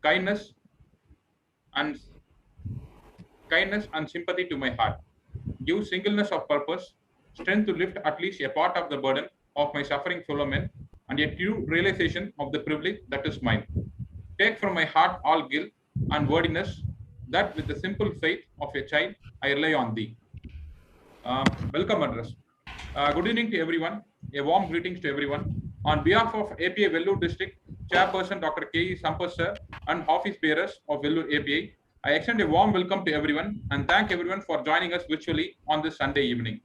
kindness and sympathy to my heart. Give singleness of purpose, strength to lift at least a part of the burden of my suffering fellow men, and a true realization of the privilege that is mine. Take from my heart all guilt and worthiness, that with the simple faith of a child I rely on thee. Welcome address. Good evening to everyone. A warm greetings to everyone. On behalf of APA Vellore District Chairperson Dr. K. E. Sampath sir and office bearers of Vellore APA, I extend a warm welcome to everyone and thank everyone for joining us virtually on this Sunday evening.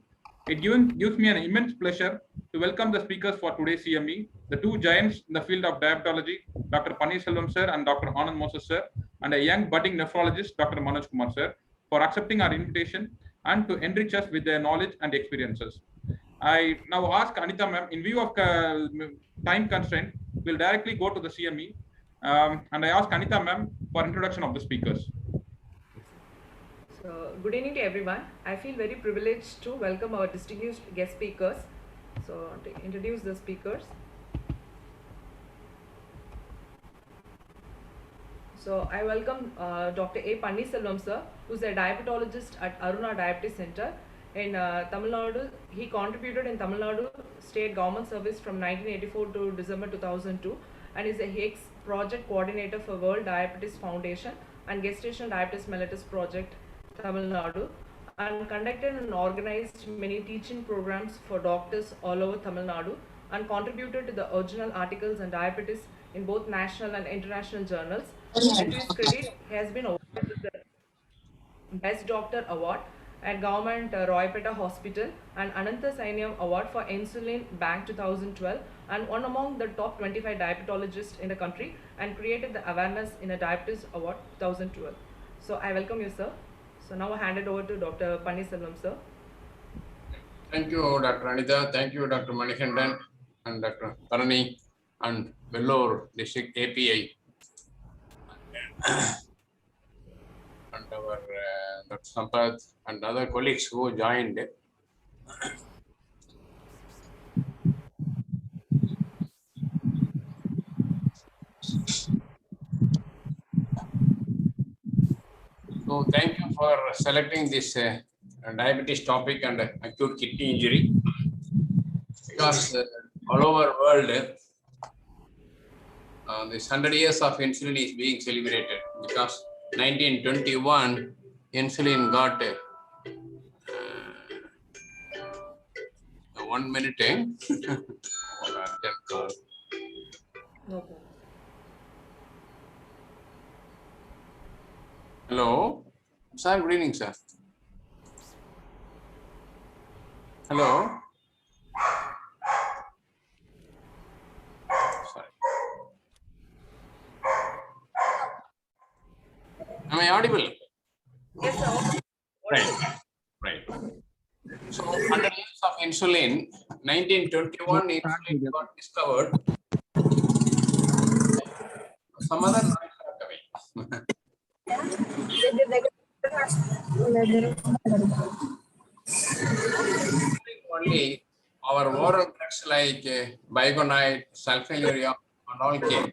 It gives me an immense pleasure to welcome the speakers for today's CME, the two giants in the field of diabetology, Dr. Paneerselvam sir and Dr. Anand Moses sir, and a young budding nephrologist, Dr. Manoj Kumar sir, for accepting our invitation and to enrich us with their knowledge and experiences. I now ask Anita ma'am, in view of time constraint, we'll directly go to the CME. And I ask Anita ma'am for introduction of the speakers. So, good evening to everyone. I feel very privileged to welcome our distinguished guest speakers. So, to introduce the speakers. So, I welcome Dr. A. Paneerselvam sir, who's a diabetologist at Aruna Diabetes Center in Tamil Nadu. He contributed in Tamil Nadu State Government Service from 1984 to December 2002 and is a HAKES project coordinator for World Diabetes Foundation and Gestational Diabetes Mellitus Project Tamil Nadu, and conducted and organized many teaching programs for doctors all over Tamil Nadu and contributed to the original articles on diabetes in both national and international journals. And to his credit, he has been awarded with the Best Doctor Award at Government Roypeta Hospital and Anantha Sainyam Award for Insulin Bank 2012, and one among the top 25 diabetologists in the country, and created the Awareness in a Diabetes Award 2012. So I welcome you, sir. So now I hand it over to Dr. Paneerselvam, sir. Thank you, Dr. Anita. Thank you, Dr. Manikandan and Dr. Parani and Vellore District API. And our Dr. Sampath and other colleagues who joined. So thank you for selecting this diabetes topic and acute kidney injury, because all over world this 100 years of insulin is being celebrated, because 1921 insulin got 1 minute. No problem. Hello, sir. Good evening, sir. Hello. Sorry. Am I audible? Yes, sir. Right. So 100 years of insulin, 1921 insulin got discovered. Some other noise are coming. Only our oral drugs like Bigonide, sulfonylurea and all came.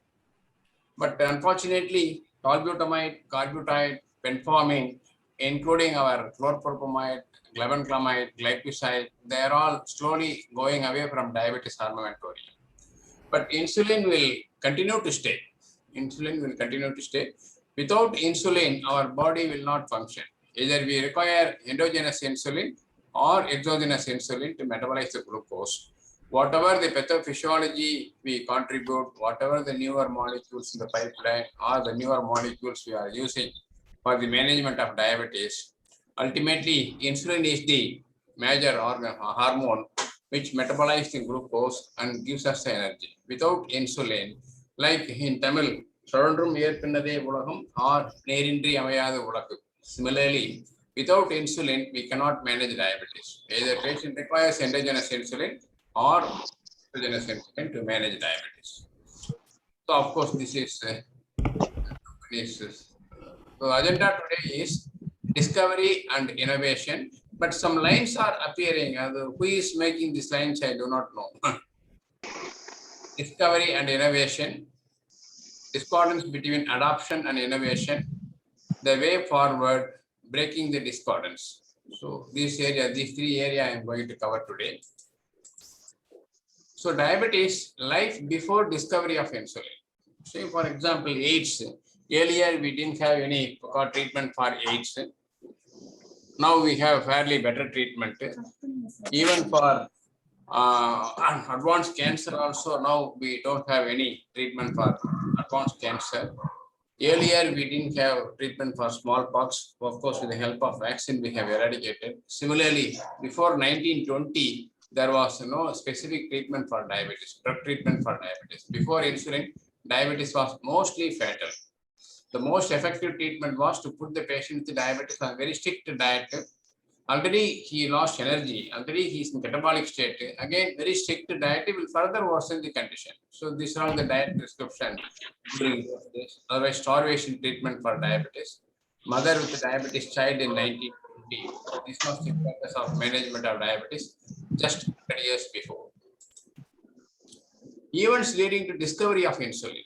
But unfortunately, tolbutamide, carbutide, penformin, including our chlorpropamide, glibenclamide, glyphosate, they are all slowly going away from diabetes armamentarium. But insulin will continue to stay. Insulin will continue to stay. Without insulin, our body will not function. Either we require endogenous insulin or exogenous insulin to metabolize the glucose. Whatever the pathophysiology we contribute, whatever the newer molecules in the pipeline or the newer molecules we are using for the management of diabetes, ultimately insulin is the major organ hormone which metabolizes the glucose and gives us the energy. Without insulin, like in Tamil, Sorondrum Yerpinnade Ulagam or Nerindri Amayada Ulakku. Similarly, without insulin, we cannot manage diabetes. Either patient requires endogenous insulin or exogenous insulin to manage diabetes. So, of course, this is so agenda today is discovery and innovation, but some lines are appearing. Who is making these lines? I do not know. Discovery and innovation. discordance between adoption and innovation, the way forward, breaking the discordance. So these three areas I am going to cover today. So diabetes, life before discovery of insulin. Say for example, AIDS. Earlier we didn't have any treatment for AIDS. Now we have fairly better treatment. Even for advanced cancer also, now we don't have any treatment for advanced cancer. Earlier, we didn't have treatment for smallpox. Of course, with the help of vaccine, we have eradicated. Similarly, before 1920, there was no specific treatment for diabetes, drug treatment for diabetes. Before insulin, diabetes was mostly fatal. The most effective treatment was to put the patient with diabetes on a very strict diet. Already he lost energy, already he is in catabolic state. Again, very strict diet will further worsen the condition. So these are all the diet prescription during this. Otherwise, starvation treatment for diabetes. Mother with diabetes child in 1920. This was the purpose of management of diabetes just 100 years before. Events leading to discovery of insulin.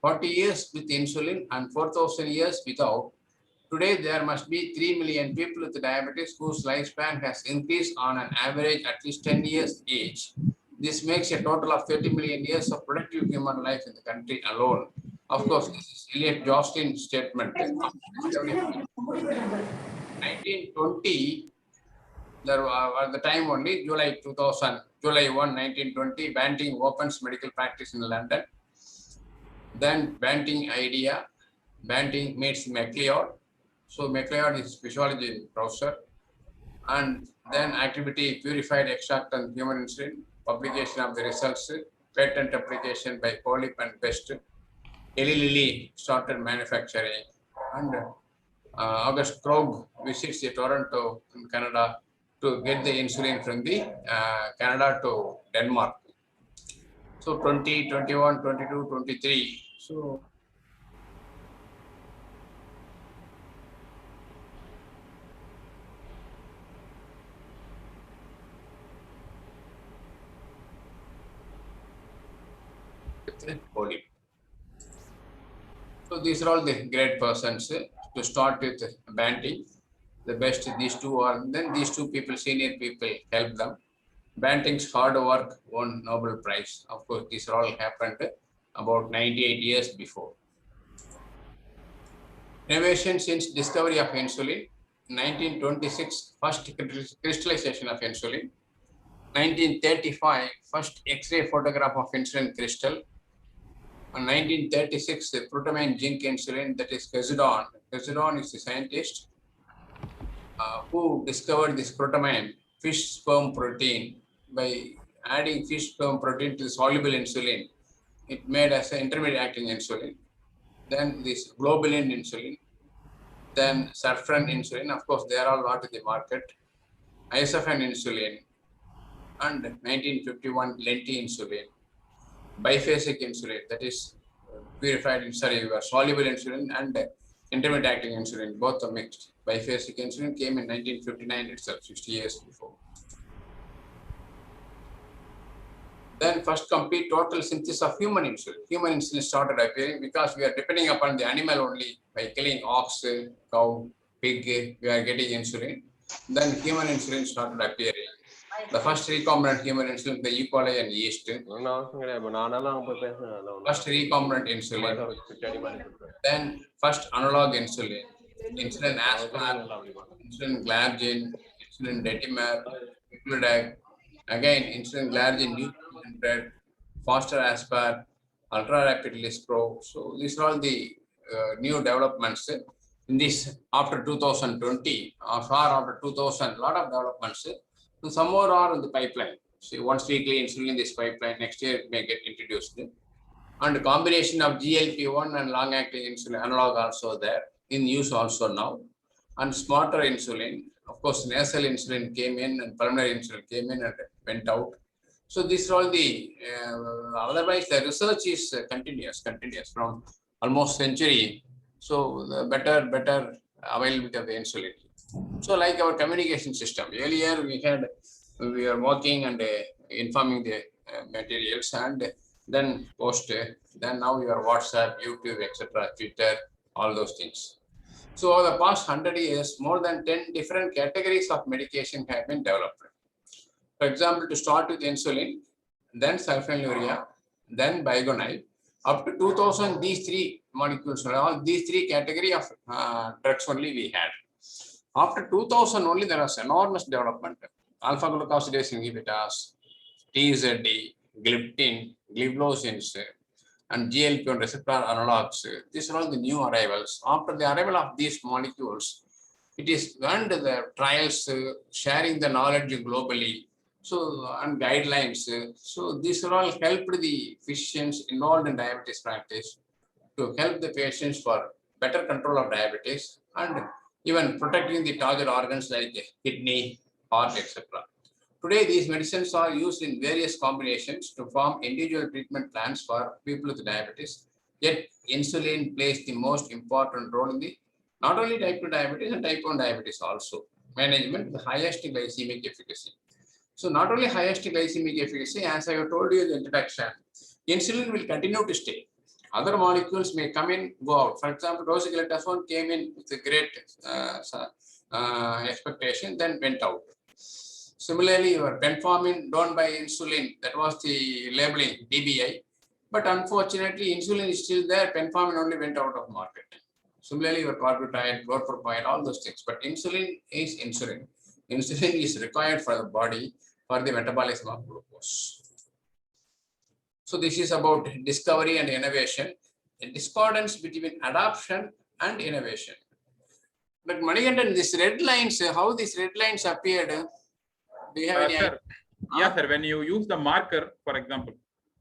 40 years with insulin and 4,000 years without. Today, there must be 3 million people with diabetes whose lifespan has increased on an average at least 10 years age. This makes a total of 30 million years of productive human life in the country alone. Of course, this is Elliot Joslyn's statement. 1920, there was the time only, July 2000, July 1, 1920, Banting opens medical practice in London. Then Banting idea, Banting meets MacLeod. So MacLeod is physiology professor, and then activity purified extract and human insulin, publication of the results, patent application by Polyp and Best. Eli Lilly started manufacturing, and August Krog visits Toronto in Canada to get the insulin from the Canada to Denmark. So 20, 21, 22, 23. So Polyp. So these are all the great persons. To start with Banting, the best these two are, then these two people, senior people, help them. Banting's hard work won Nobel Prize. Of course, these all happened about 98 years before. Innovation since discovery of insulin. 1926, first crystallization of insulin. 1935, first X-ray photograph of insulin crystal. In 1936, the protamine zinc insulin, that is Cusidon. Cusidon is the scientist who discovered this protamine, fish sperm protein. By adding fish sperm protein to the soluble insulin, it made as an intermediate acting insulin. Then this globulin insulin, then saffron insulin. Of course, they are all not in the market. Isofen insulin, and 1951 lenti insulin. Biphasic insulin, that is purified, soluble insulin and intermediate acting insulin, both are mixed. Biphasic insulin came in 1959 itself, 60 years before. Then first complete total synthesis of human insulin. Human insulin started appearing because we are depending upon the animal only. By killing ox, cow, pig, we are getting insulin. Then human insulin started appearing. The first recombinant human insulin, the E. coli and yeast. First recombinant insulin. Then first analog insulin. Insulin aspart, insulin glargine, insulin detamar, Nucleodag. Again, insulin glargine, new faster aspart, ultra rapid Lispro. So these are all the new developments in this after 2020 or after 2000. Lot of developments. So some more are in the pipeline. See, once weekly insulin in this pipeline, next year it may get introduced. And combination of GLP-1 and long-acting insulin analog also there, in use also now. And smarter insulin, of course, nasal insulin came in and pulmonary insulin came in and went out. So these are all the, otherwise the research is continuous from almost century. So the better availability of the insulin. So like our communication system, earlier we were working and informing the materials, and then post, then now your WhatsApp, YouTube, etc., Twitter, all those things. So over the past 100 years, more than 10 different categories of medication have been developed. For example, to start with insulin, then sulfonylurea, then Bigonide, up to 2000, these three molecules, all these three category of drugs only we had. After 2000 only, there was enormous development. Alpha glucosidase inhibitors, TZD, gliptin, gliflozins, and GLP-1 receptor analogs. These are all the new arrivals. After the arrival of these molecules, it is earned the trials, sharing the knowledge globally, so and guidelines. So these are all helped the physicians involved in diabetes practice to help the patients for better control of diabetes and even protecting the target organs like kidney, heart, etc. Today, these medicines are used in various combinations to form individual treatment plans for people with diabetes. Yet, insulin plays the most important role in the not only type 2 diabetes and type 1 diabetes also management with the highest glycemic efficacy. So, not only highest glycemic efficacy, as I have told you in the introduction, insulin will continue to stay. Other molecules may come in, go out. For example, rosiglitazone came in with a great expectation, then went out. Similarly, your penformin don't buy insulin, that was the labeling DBI, but unfortunately insulin is still there, penformin only went out of market. Similarly, your carbutide, chlorpropamide, all those things, but insulin is insulin. Insulin is required for the body for the metabolism of glucose. So this is about discovery and innovation, a discordance between adoption and innovation. But Manikandan, these red lines, how these red lines appeared? Do you have any idea? Sir, yeah, sir. When you use the marker, for example.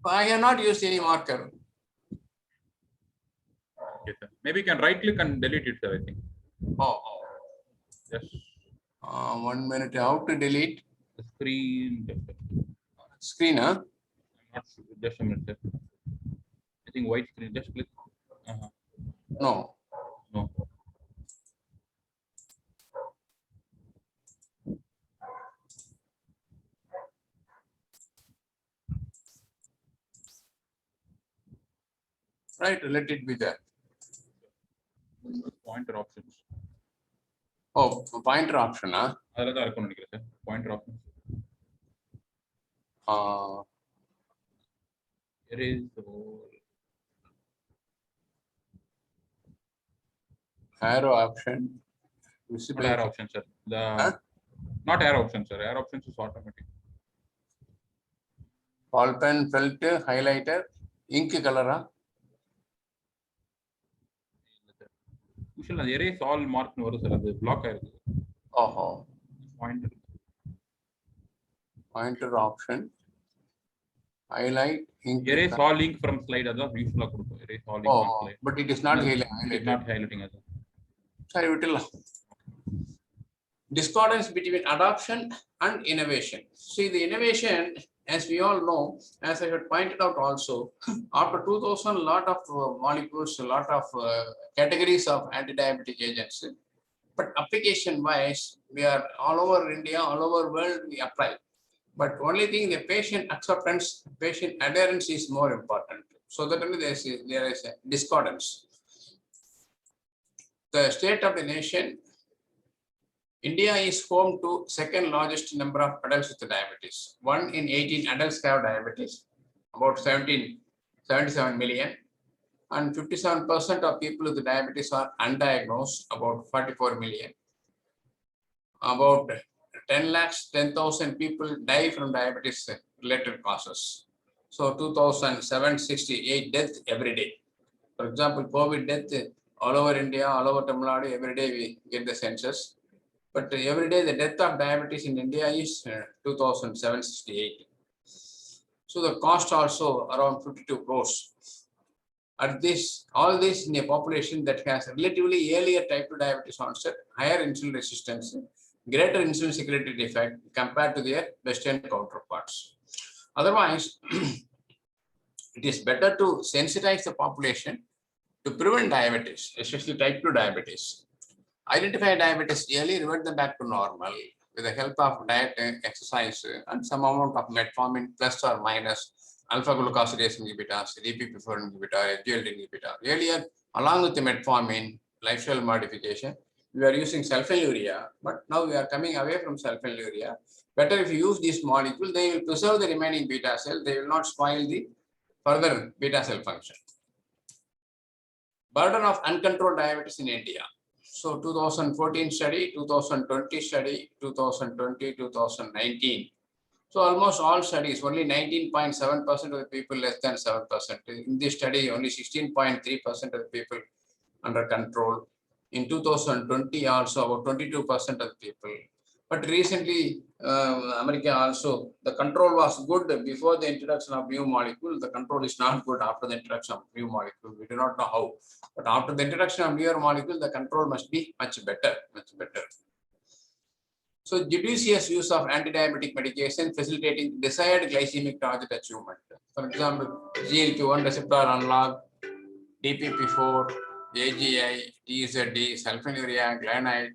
I have not used any marker. Okay, sir. Maybe you can right click and delete it, sir. I think. Oh. Yes. 1 minute. How to delete? The screen. Screen, huh? I'm not sure. Just a minute, sir. I think white screen. Just click. No. No. Right, let it be there. Pointer options. Oh, pointer option, huh? Pointer options. Erase all. Arrow option. Not arrow option, sir. Not arrow option, sir. Arrow options is automatic. Ball pen, felt, highlighter, ink color. Usually, erase all mark no sir. The block pointer. Pointer option. Highlight. Ink erase all link from slide. That's useful. Erase all link from slide. But it is not highlighting. It is not highlighting. Sorry, discordance between adoption and innovation. See, the innovation, as we all know, as I had pointed out also, after 2000, a lot of molecules, a lot of categories of anti-diabetic agents, but application-wise, we are all over India, all over world, we apply. But only thing, the patient acceptance, patient adherence is more important. So that only there is a discordance. The state of the nation, India is home to second largest number of adults with diabetes. 1 in 18 adults have diabetes, about 77 million. And 57% of people with diabetes are undiagnosed, about 44 million. About 10,000 people die from diabetes related causes. So 2,768 deaths every day. For example, COVID death all over India, all over Tamil Nadu, every day we get the census. But every day the death of diabetes in India is 2,768. So the cost also around 52 crores. At this, all this in a population that has relatively earlier type 2 diabetes onset, higher insulin resistance, greater insulin secretory defect compared to their Western counterparts. Otherwise, it is better to sensitize the population to prevent diabetes, especially type 2 diabetes. Identify diabetes early, revert them back to normal with the help of diet, exercise, and some amount of metformin plus or minus alpha glucosidase inhibitors, DPP4 inhibitor, SGLT inhibitor. Earlier, along with the metformin, lifestyle modification, we are using sulfonylurea, but now we are coming away from sulfonylurea. Better if you use this molecule, they will preserve the remaining beta cell, they will not spoil the further beta cell function. Burden of uncontrolled diabetes in India. So 2014 study, 2020 study, 2020, 2019. So almost all studies, only 19.7% of the people less than 7%. In this study, only 16.3% of the people under control. In 2020 also about 22% of the people. But recently, America also, the control was good before the introduction of new molecule. The control is not good after the introduction of new molecule. We do not know how. But after the introduction of newer molecule, the control must be much better, much better. So judicious use of anti-diabetic medication facilitating desired glycemic target achievement. For example, GLP-1 receptor analog, DPP4, AGI, TZD, sulfonylurea, glutamate,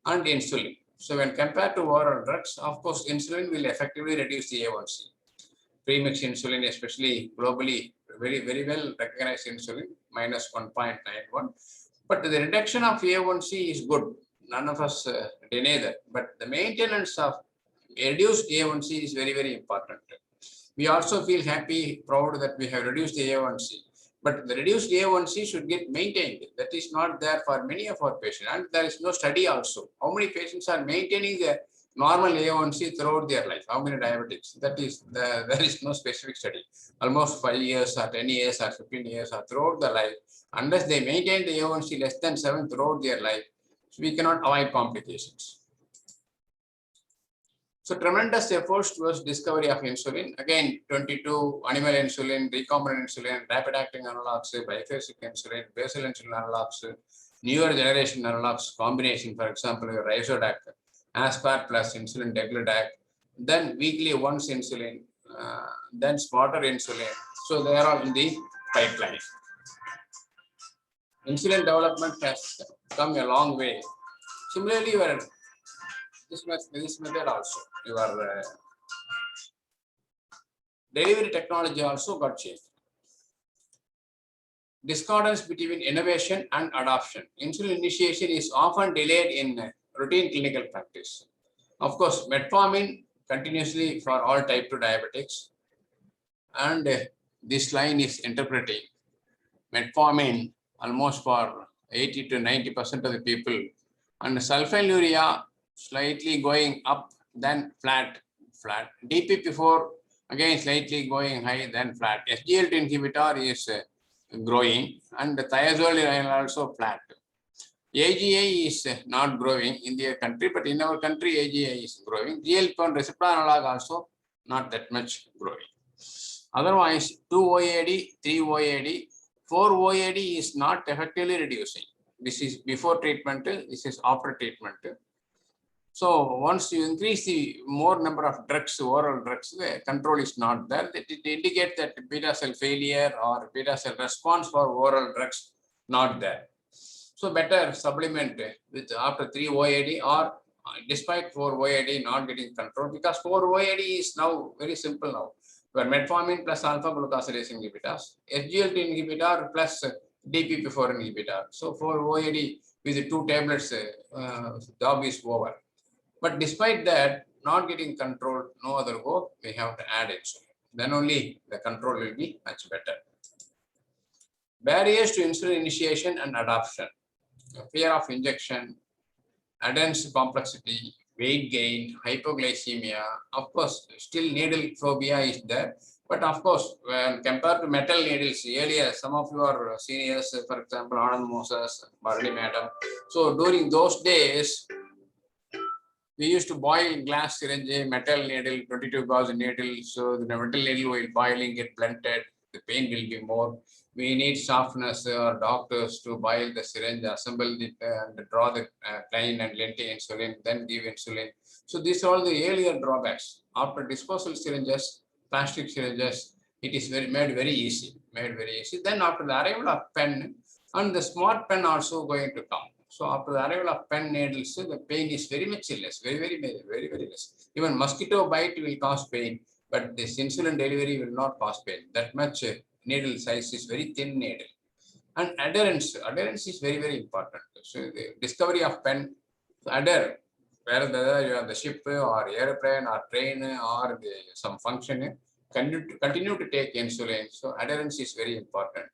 and insulin. So when compared to oral drugs, of course, insulin will effectively reduce the A1C. Premix insulin, especially globally, very well recognized insulin, minus 1.91. But the reduction of A1C is good. None of us deny that. But the maintenance of reduced A1C is very important. We also feel happy, proud that we have reduced the A1C. But the reduced A1C should get maintained. That is not there for many of our patients. And there is no study also. How many patients are maintaining the normal A1C throughout their life? How many diabetics? That is, there is no specific study. Almost 5 years or 10 years or 15 years or throughout their life. Unless they maintain the A1C less than 7 throughout their life, we cannot avoid complications. So tremendous efforts towards discovery of insulin. Again, 22 animal insulin, recombinant insulin, rapid acting analogs, biphasic insulin, basal insulin analogs, newer generation analogs, combination, for example, Rizodac, Aspart plus insulin degludec, then weekly once insulin, then smarter insulin. So they are all in the pipeline. Insulin development has come a long way. Similarly, this method also, your delivery technology also got changed. Discordance between innovation and adoption. Insulin initiation is often delayed in routine clinical practice. Of course, metformin continuously for all type 2 diabetics. And this line is interpreting metformin almost for 80 to 90% of the people. And sulfonylurea slightly going up, then flat. DPP4 again slightly going high, then flat. SGLT inhibitor is growing, and the thiazolidine also flat. AGI is not growing in their country, but in our country AGI is growing. GLP-1 receptor analog also not that much growing. Otherwise, 2 OAD, 3 OAD, 4 OAD is not effectively reducing. This is before treatment, this is after treatment. So once you increase the more number of drugs, oral drugs, the control is not there. It indicates that beta cell failure or beta cell response for oral drugs not there. So better supplement with after 3 OAD or despite 4 OAD not getting control, because 4 OAD is now very simple now. Where metformin plus alpha glucosidase inhibitors, SGLT inhibitor plus DPP4 inhibitor. So 4 OAD with 2 tablets, job is over. But despite that, not getting control, no other go, we have to add insulin. Then only the control will be much better. Barriers to insulin initiation and adoption. Fear of injection, adherence complexity, weight gain, hypoglycemia. Of course, still needle phobia is there. But of course, when compared to metal needles, earlier, some of your seniors, for example, Anand Moses, Barley Madam. So during those days, we used to boil glass syringe, metal needle, 22 gauge needle. So the metal needle while boiling get blunted, the pain will be more. We need softeners or doctors to boil the syringe, assemble it, and draw the plain and lenti insulin, then give insulin. So these are all the earlier drawbacks. After disposable syringes, plastic syringes, it is made very easy. Then after the arrival of pen, and the smart pen also going to come. So after the arrival of pen needles, the pain is very much less, very less. Even mosquito bite will cause pain. but this insulin delivery will not cause pain. That much needle size is very thin needle. And adherence is very, very important. So the discovery of pen, adhere, whether you are the ship or airplane or train or some function, continue to take insulin. So adherence is very important.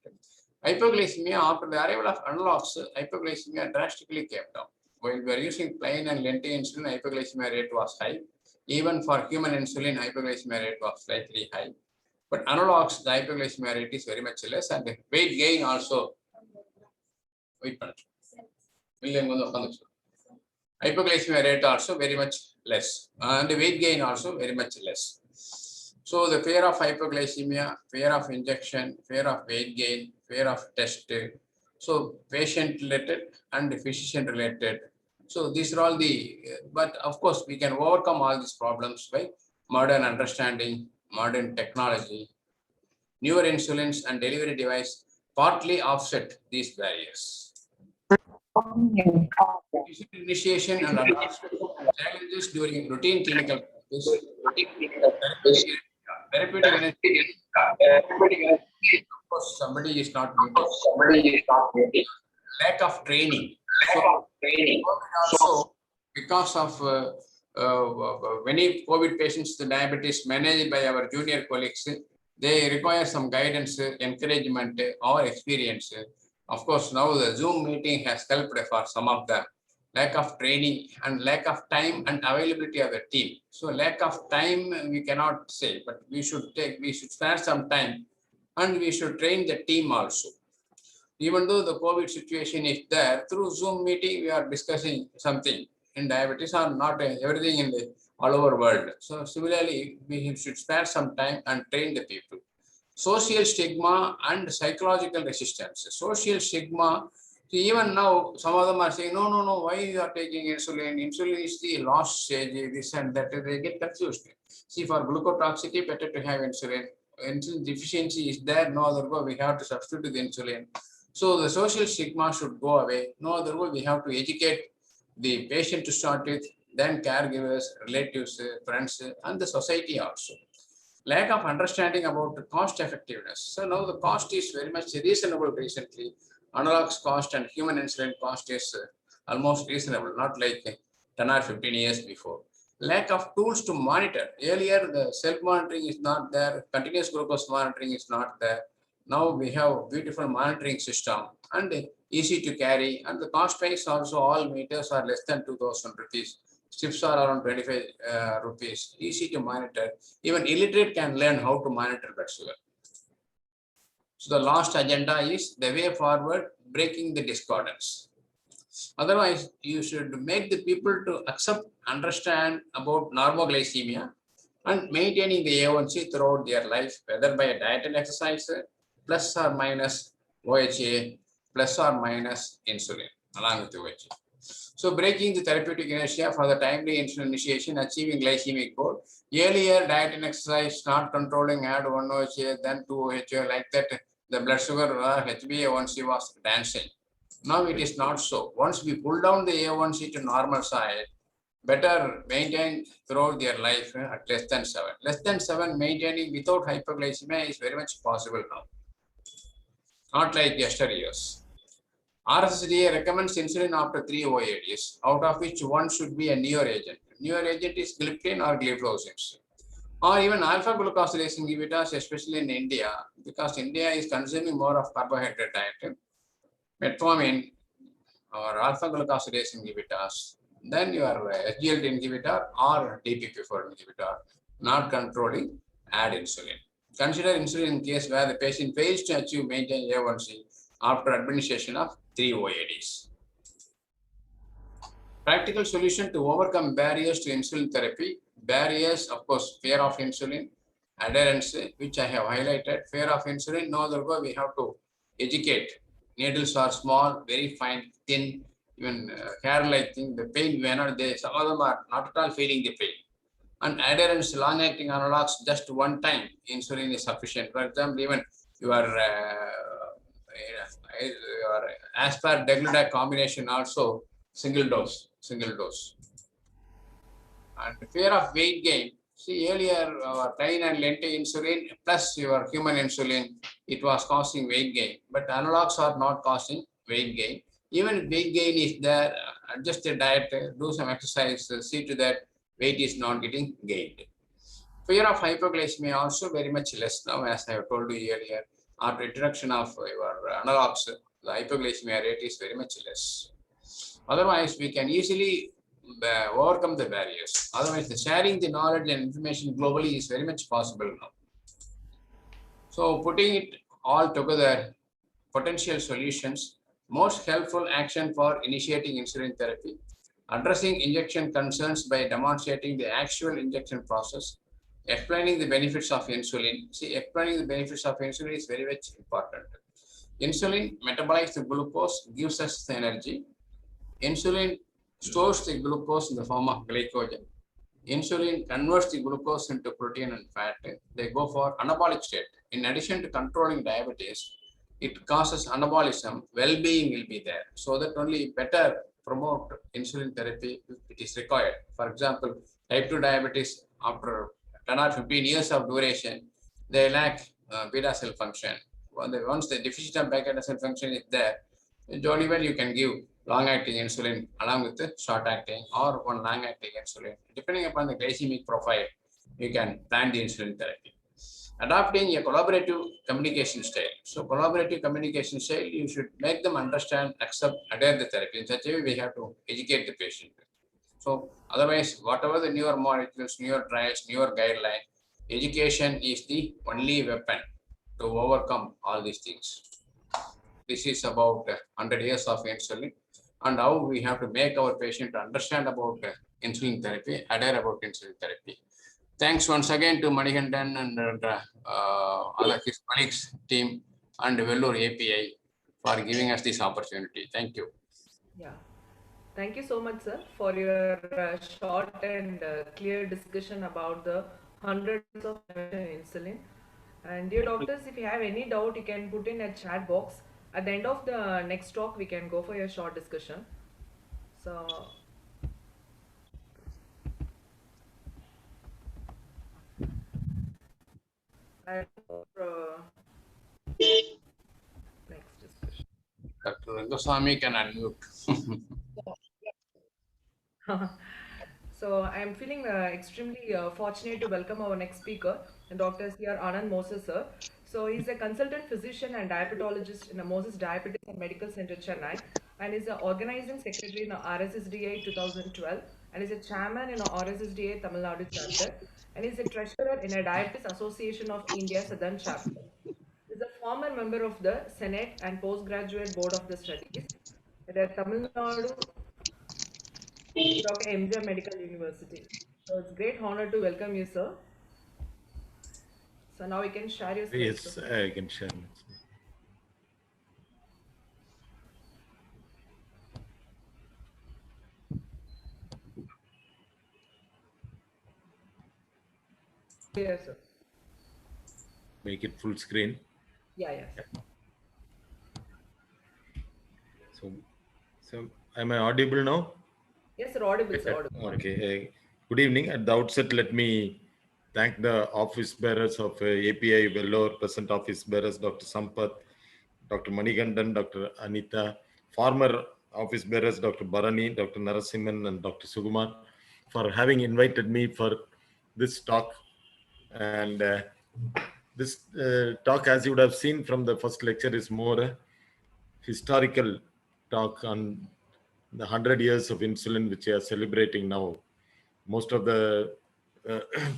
Hypoglycemia, after the arrival of analogs, hypoglycemia drastically came down. When we were using plain and lenti insulin, hypoglycemia rate was high. Even for human insulin, hypoglycemia rate was slightly high. But analogs, the hypoglycemia rate is very much less, and the weight gain also. Hypoglycemia rate also very much less, and the weight gain also very much less. So the fear of hypoglycemia, fear of injection, fear of weight gain, fear of test, so patient related and physician related. So these are all the, but of course we can overcome all these problems by modern understanding, modern technology. Newer insulins and delivery device partly offset these barriers. Initiation and adoption challenges during routine clinical practice. Therapeutic energy. Of course, somebody is not muted. Lack of training. Also, because of many COVID patients, the diabetes managed by our junior colleagues, they require some guidance, encouragement, or experience. Of course, now the Zoom meeting has helped for some of them. Lack of training and lack of time and availability of the team. So lack of time we cannot say, but we should spare some time and we should train the team also. Even though the COVID situation is there, through Zoom meeting, we are discussing something in diabetes or not everything in the all over world. So similarly, we should spare some time and train the people. Social stigma and psychological resistance. Social stigma, even now, some of them are saying, no, why you are taking insulin? Insulin is the last stage, this and that. They get confused. See, for glucotoxicity, better to have insulin. Insulin deficiency is there, no other way, we have to substitute the insulin. So the social stigma should go away. No other way, we have to educate the patient to start with, then caregivers, relatives, friends, and the society also. Lack of understanding about the cost effectiveness. So now the cost is very much reasonable recently. Analogs cost and human insulin cost is almost reasonable, not like 10 or 15 years before. Lack of tools to monitor. Earlier, the self-monitoring is not there. Continuous glucose monitoring is not there. Now we have beautiful monitoring system and easy to carry. And the cost price also, all meters are less than 2,000 rupees. Strips are around 25 rupees. Easy to monitor. Even illiterate can learn how to monitor blood sugar. So the last agenda is the way forward, breaking the discordance. Otherwise, you should make the people to accept, understand about normoglycemia and maintaining the A1C throughout their life, whether by a diet and exercise, plus or minus OHA, plus or minus insulin, along with OHA. So breaking the therapeutic inertia for the timely insulin initiation, achieving glycemic goal. Earlier, diet and exercise, not controlling, add 1 OHA, then 2 OHA, like that, the blood sugar HbA1c was dancing. Now it is not so. Once we pull down the A1C to normal side, better maintain throughout their life at less than 7. Less than 7 maintaining without hypoglycemia is very much possible now. Not like yesteryears. RSDA recommends insulin after 3 OADs, out of which one should be a newer agent. Newer agent is gliptin or gliflozins, or even alpha glucosidase inhibitors, especially in India, because India is consuming more of carbohydrate diet. Metformin or alpha glucosidase inhibitors, then your SGLT inhibitor or DPP4 inhibitor, not controlling, add insulin. Consider insulin in case where the patient fails to achieve maintain A1C after administration of 3 OADs. Practical solution to overcome barriers to insulin therapy. Barriers, of course, fear of insulin, adherence, which I have highlighted. Fear of insulin, no other way, we have to educate. Needles are small, very fine, thin, even hair-like thing. The pain, some of them are not at all feeling the pain. And adherence, long-acting analogs, just one time insulin is sufficient. For example, even your aspart degludec combination also single dose. And fear of weight gain. See, earlier our plain and lentil insulin plus your human insulin, it was causing weight gain, but analogs are not causing weight gain. Even if weight gain is there, adjust the diet, do some exercise, see to that weight is not getting gained. Fear of hypoglycemia also very much less now, as I have told you earlier. After introduction of your analogs, the hypoglycemia rate is very much less. Otherwise, we can easily overcome the barriers. Otherwise, the sharing the knowledge and information globally is very much possible now. So putting it all together, potential solutions, most helpful action for initiating insulin therapy, addressing injection concerns by demonstrating the actual injection process, explaining the benefits of insulin. See, explaining the benefits of insulin is very much important. Insulin metabolizes the glucose, gives us the energy. Insulin stores the glucose in the form of glycogen. Insulin converts the glucose into protein and fat. They go for anabolic state. In addition to controlling diabetes, it causes anabolism. Well-being will be there. So that only better promote insulin therapy if it is required. For example, type 2 diabetes after 10 or 15 years of duration, they lack beta cell function. Once the deficit of beta cell function is there, jolly well you can give long-acting insulin along with the short-acting or one long-acting insulin. Depending upon the glycemic profile, you can plan the insulin therapy. Adopting a collaborative communication style. So collaborative communication style, you should make them understand, accept, adhere the therapy. In such a way, we have to educate the patient. So otherwise, whatever the newer molecules, newer trials, newer guideline, education is the only weapon to overcome all these things. This is about 100 years of insulin and how we have to make our patient understand about insulin therapy, adhere about insulin therapy. Thanks once again to Manikandan and other his colleagues team and Vellore API for giving us this opportunity. Thank you. Yeah. Thank you so much, sir, for your short and clear discussion about the hundreds of insulin. And dear doctors, if you have any doubt, you can put in a chat box. At the end of the next talk, we can go for your short discussion. So, I next discussion. Dr. Rangoswamy can unmute. So I am feeling extremely fortunate to welcome our next speaker, Dr. C.R. Anand Moses, sir. So he's a consultant physician and diabetologist in the Moses Diabetes and Medical Center, Chennai, and is the organizing secretary in the RSSDA 2012, and is a chairman in the RSSDA Tamil Nadu chapter, and is a treasurer in a Diabetes Association of India Southern chapter. Is a former member of the Senate and postgraduate board of the studies at the Tamil Nadu Dr. MGM Medical University. So it's great honor to welcome you, sir. So now we can share your screen. Yes, I can share. Yes, sir. Make it full screen. Yeah. So am I audible now? Yes, sir, audible, sir, audible. Okay. Good evening. At the outset, let me thank the office bearers of API Vellore, present office bearers, Dr. Sampath, Dr. Manikandan, Dr. Anita, former office bearers, Dr. Bharani, Dr. Narasimhan, and Dr. Sukumar, for having invited me for this talk. And this talk, as you would have seen from the first lecture, is more a historical talk on the 100 years of insulin, which we are celebrating now. Most of the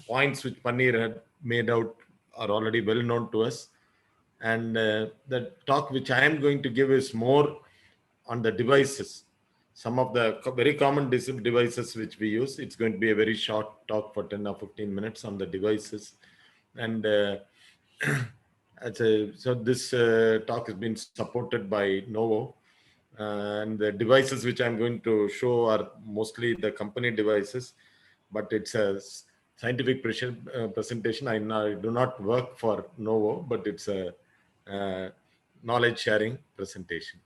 points which Panir had made out are already well known to us. And the talk which I am going to give is more on the devices, some of the very common devices which we use. It's going to be a very short talk for 10 or 15 minutes on the devices. And so this talk has been supported by Novo. And the devices which I'm going to show are mostly the company devices, but it's a scientific presentation. I do not work for Novo, but it's a knowledge sharing presentation.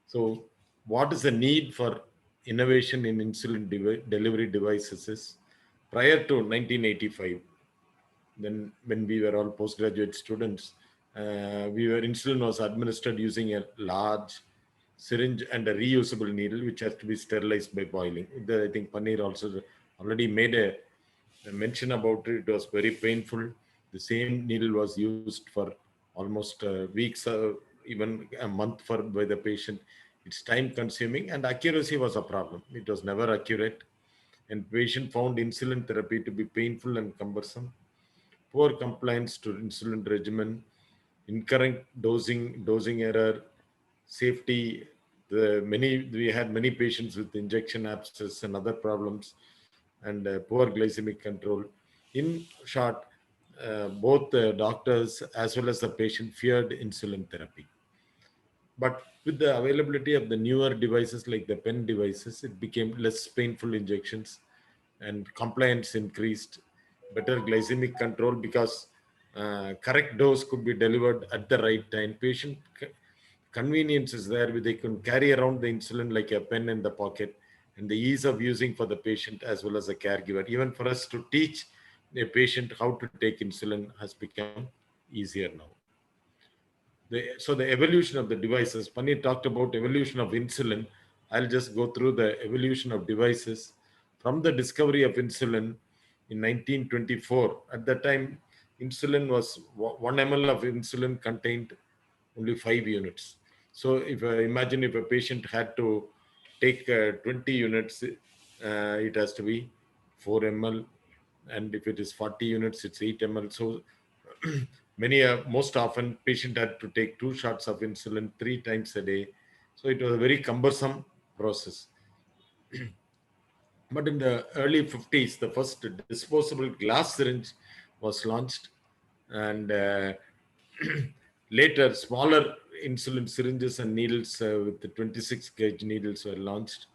So what is the need for innovation in insulin delivery devices is, prior to 1985. Then when we were all postgraduate students, insulin was administered using a large syringe and a reusable needle, which has to be sterilized by boiling. I think Paneer also already made a mention about it. It was very painful. The same needle was used for almost weeks, even a month by the patient. It's time consuming, and accuracy was a problem. It was never accurate, and patient found insulin therapy to be painful and cumbersome. Poor compliance to insulin regimen, incorrect dosing error, safety. We had many patients with injection abscess and other problems, and poor glycemic control. In short, both the doctors as well as the patient feared insulin therapy. But with the availability of the newer devices like the pen devices, it became less painful injections and compliance increased, better glycemic control because correct dose could be delivered at the right time. Patient convenience is there, where they can carry around the insulin like a pen in the pocket, and the ease of using for the patient as well as the caregiver. Even for us to teach a patient how to take insulin has become easier now. So the evolution of the devices, Pani talked about evolution of insulin. I'll just go through the evolution of devices. From the discovery of insulin in 1924, at that time, insulin was 1 ml of insulin contained only 5 units. So if imagine if a patient had to take 20 units, it has to be 4 ml. And if it is 40 units, it's 8 ml. So most often patient had to take 2 shots of insulin 3 times a day. So it was a very cumbersome process. But in the early 50s, the first disposable glass syringe was launched, and later smaller insulin syringes and needles with the 26 gauge needles were launched.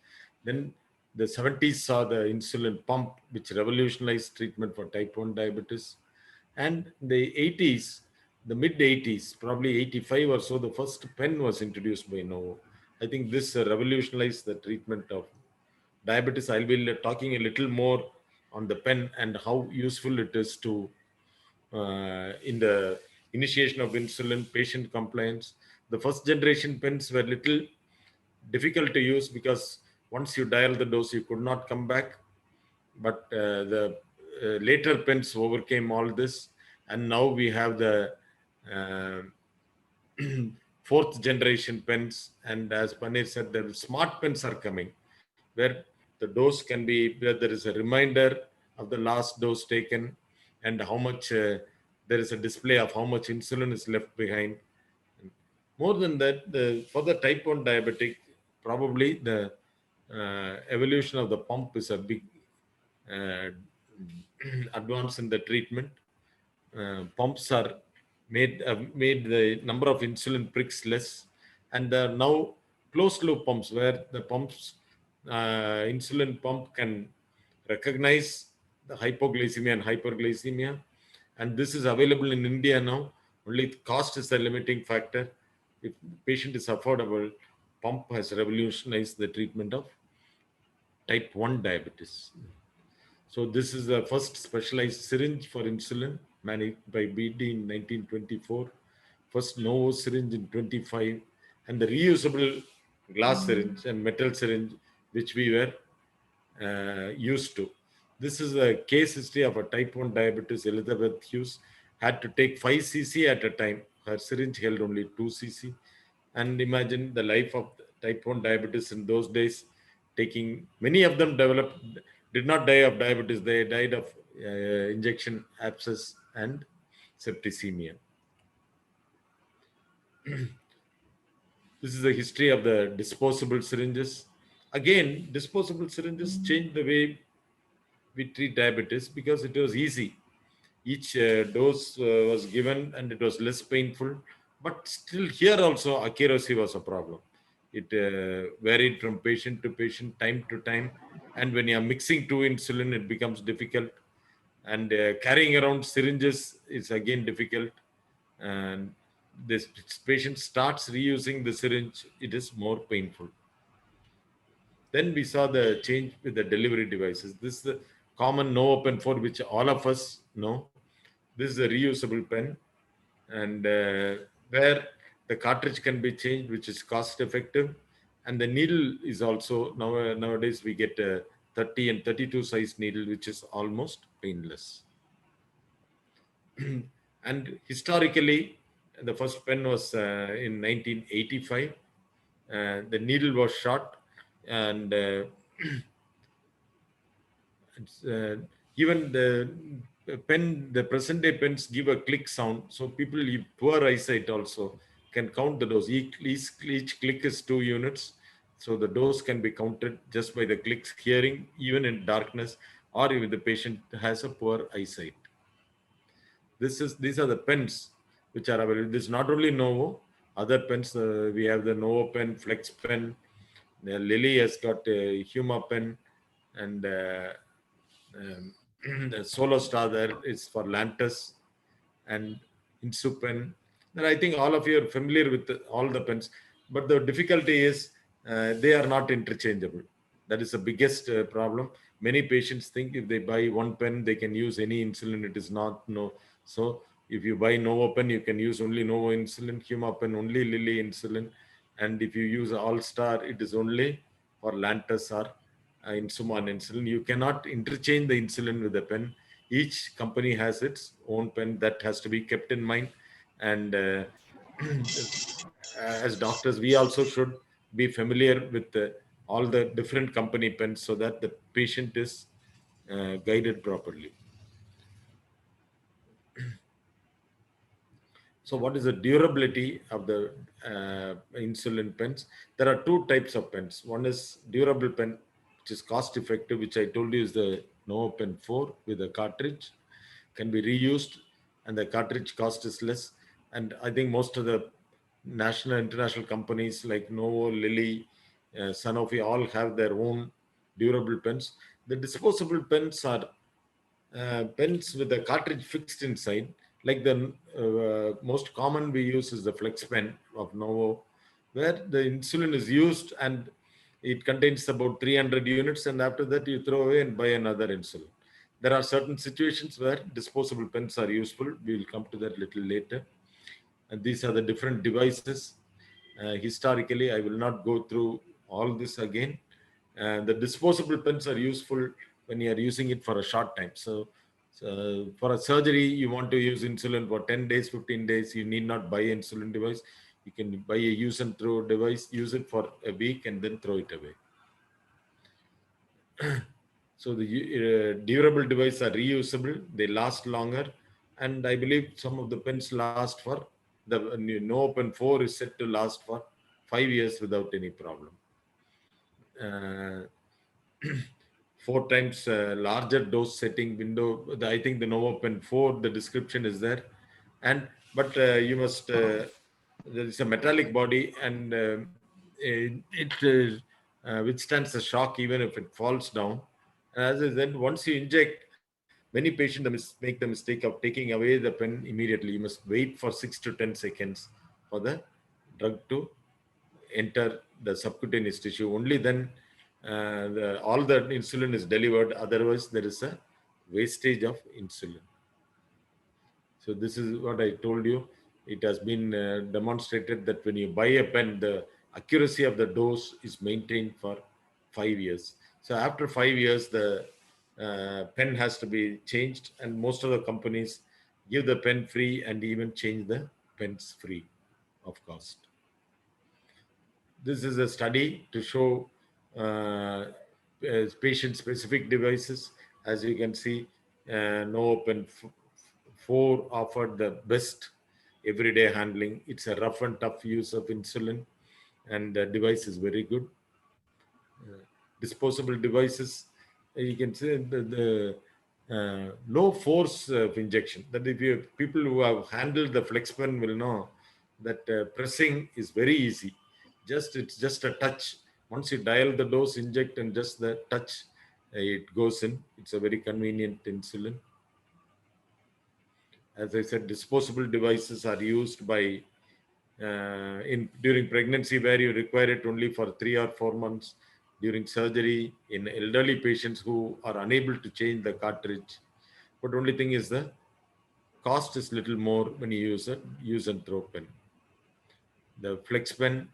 Then the 70s saw the insulin pump, which revolutionized treatment for type 1 diabetes. And the 80s, the mid 80s, probably 85 or so, the first pen was introduced by Novo. I think this revolutionized the treatment of diabetes. I'll be talking a little more on the pen and how useful it is to in the initiation of insulin, patient compliance. The first generation pens were little difficult to use because once you dial the dose, you could not come back. But the later pens overcame all this, and now we have the fourth generation pens. And as Paneer said, the smart pens are coming, where the dose can be, where there is a reminder of the last dose taken and how much, there is a display of how much insulin is left behind. More than that, for the type 1 diabetic, probably the evolution of the pump is a big advance in the treatment. Pumps are made the number of insulin pricks less, and there are now closed loop pumps where the insulin pump can recognize the hypoglycemia and hyperglycemia, and this is available in India now. Only cost is the limiting factor. If the patient is affordable, pump has revolutionized the treatment of type 1 diabetes. So this is the first specialized syringe for insulin managed by BD in 1924, first Novo syringe in 25, and the reusable glass syringe and metal syringe, which we were used to. This is a case history of a type 1 diabetes. Elizabeth Hughes had to take 5 cc at a time. Her syringe held only 2 cc. And imagine the life of type 1 diabetes in those days, many of them did not die of diabetes. They died of injection abscess and septicemia. This is the history of the disposable syringes. Again, disposable syringes changed the way we treat diabetes because it was easy. Each dose was given and it was less painful. But still here also accuracy was a problem. It varied from patient to patient, time to time. And when you're mixing 2 insulin, it becomes difficult. And carrying around syringes is again difficult. And this patient starts reusing the syringe, it is more painful. Then we saw the change with the delivery devices. This common no open 4, which all of us know. This is a reusable pen, and where the cartridge can be changed, which is cost effective, and the needle is also nowadays we get a 30 and 32 size needle, which is almost painless. And historically, the first pen was in 1985. The needle was short, and even the present day pens give a click sound, so people with poor eyesight also can count the dose. Each click is 2 units, so the dose can be counted just by the clicks, hearing even in darkness, or if the patient has a poor eyesight. These are the pens which are available. This is not only Novo, other pens. We have the Novo pen, Flex pen. Lilly has got a Huma pen, and the Solo Star there is for Lantus, and Insu pen. Then I think all of you are familiar with all the pens, but the difficulty is they are not interchangeable. That is the biggest problem. Many patients think if they buy one pen, they can use any insulin. It is not. No. So if you buy Novo pen, you can use only Novo insulin, Huma pen only Lilly insulin, and if you use All Star, it is only for Lantus or Insuman insulin. You cannot interchange the insulin with the pen. Each company has its own pen. That has to be kept in mind. And as doctors, we also should be familiar with all the different company pens so that the patient is guided properly. So what is the durability of the insulin pens? There are 2 types of pens. One is durable pen, which is cost effective, which I told you is the Novo Pen 4 with a cartridge, can be reused, and the cartridge cost is less. And I think most of the national and international companies like Novo, Lilly, Sanofi all have their own durable pens. The disposable pens are pens with a cartridge fixed inside. Like the most common we use is the Flex pen of Novo, where the insulin is used and it contains about 300 units, and after that you throw away and buy another insulin. There are certain situations where disposable pens are useful. We will come to that a little later. And these are the different devices. Historically, I will not go through all this again. The disposable pens are useful when you are using it for a short time. So for a surgery, you want to use insulin for 10 days, 15 days. You need not buy an insulin device. You can buy a use and throw device, use it for a week, and then throw it away. So the durable devices are reusable. They last longer. And I believe some of the pens last for the Novo Pen 4 is set to last for 5 years without any problem. 4 times larger dose setting window. I think the Novo Pen 4, the description is there. But you must, there is a metallic body, and it withstands the shock even if it falls down. As I said, once you inject, many patients make the mistake of taking away the pen immediately. You must wait for 6 to 10 seconds for the drug to enter the subcutaneous tissue. Only then all the insulin is delivered. Otherwise, there is a wastage of insulin. So this is what I told you. It has been demonstrated that when you buy a pen, the accuracy of the dose is maintained for 5 years. So after 5 years, the pen has to be changed, and most of the companies give the pen free and even change the pens free of cost. This is a study to show patient-specific devices. As you can see, Novo Pen 4 offered the best everyday handling. It's a rough and tough use of insulin, and the device is very good. Disposable devices, you can say the low force of injection. That if you people who have handled the Flex pen will know that pressing is very easy. It's just a touch. Once you dial the dose, inject, and just the touch, it goes in. It's a very convenient insulin. As I said, disposable devices are used by during pregnancy, where you require it only for 3 or 4 months. during surgery in elderly patients who are unable to change the cartridge. But only thing is the cost is little more when you use and throw pen. The flex pen,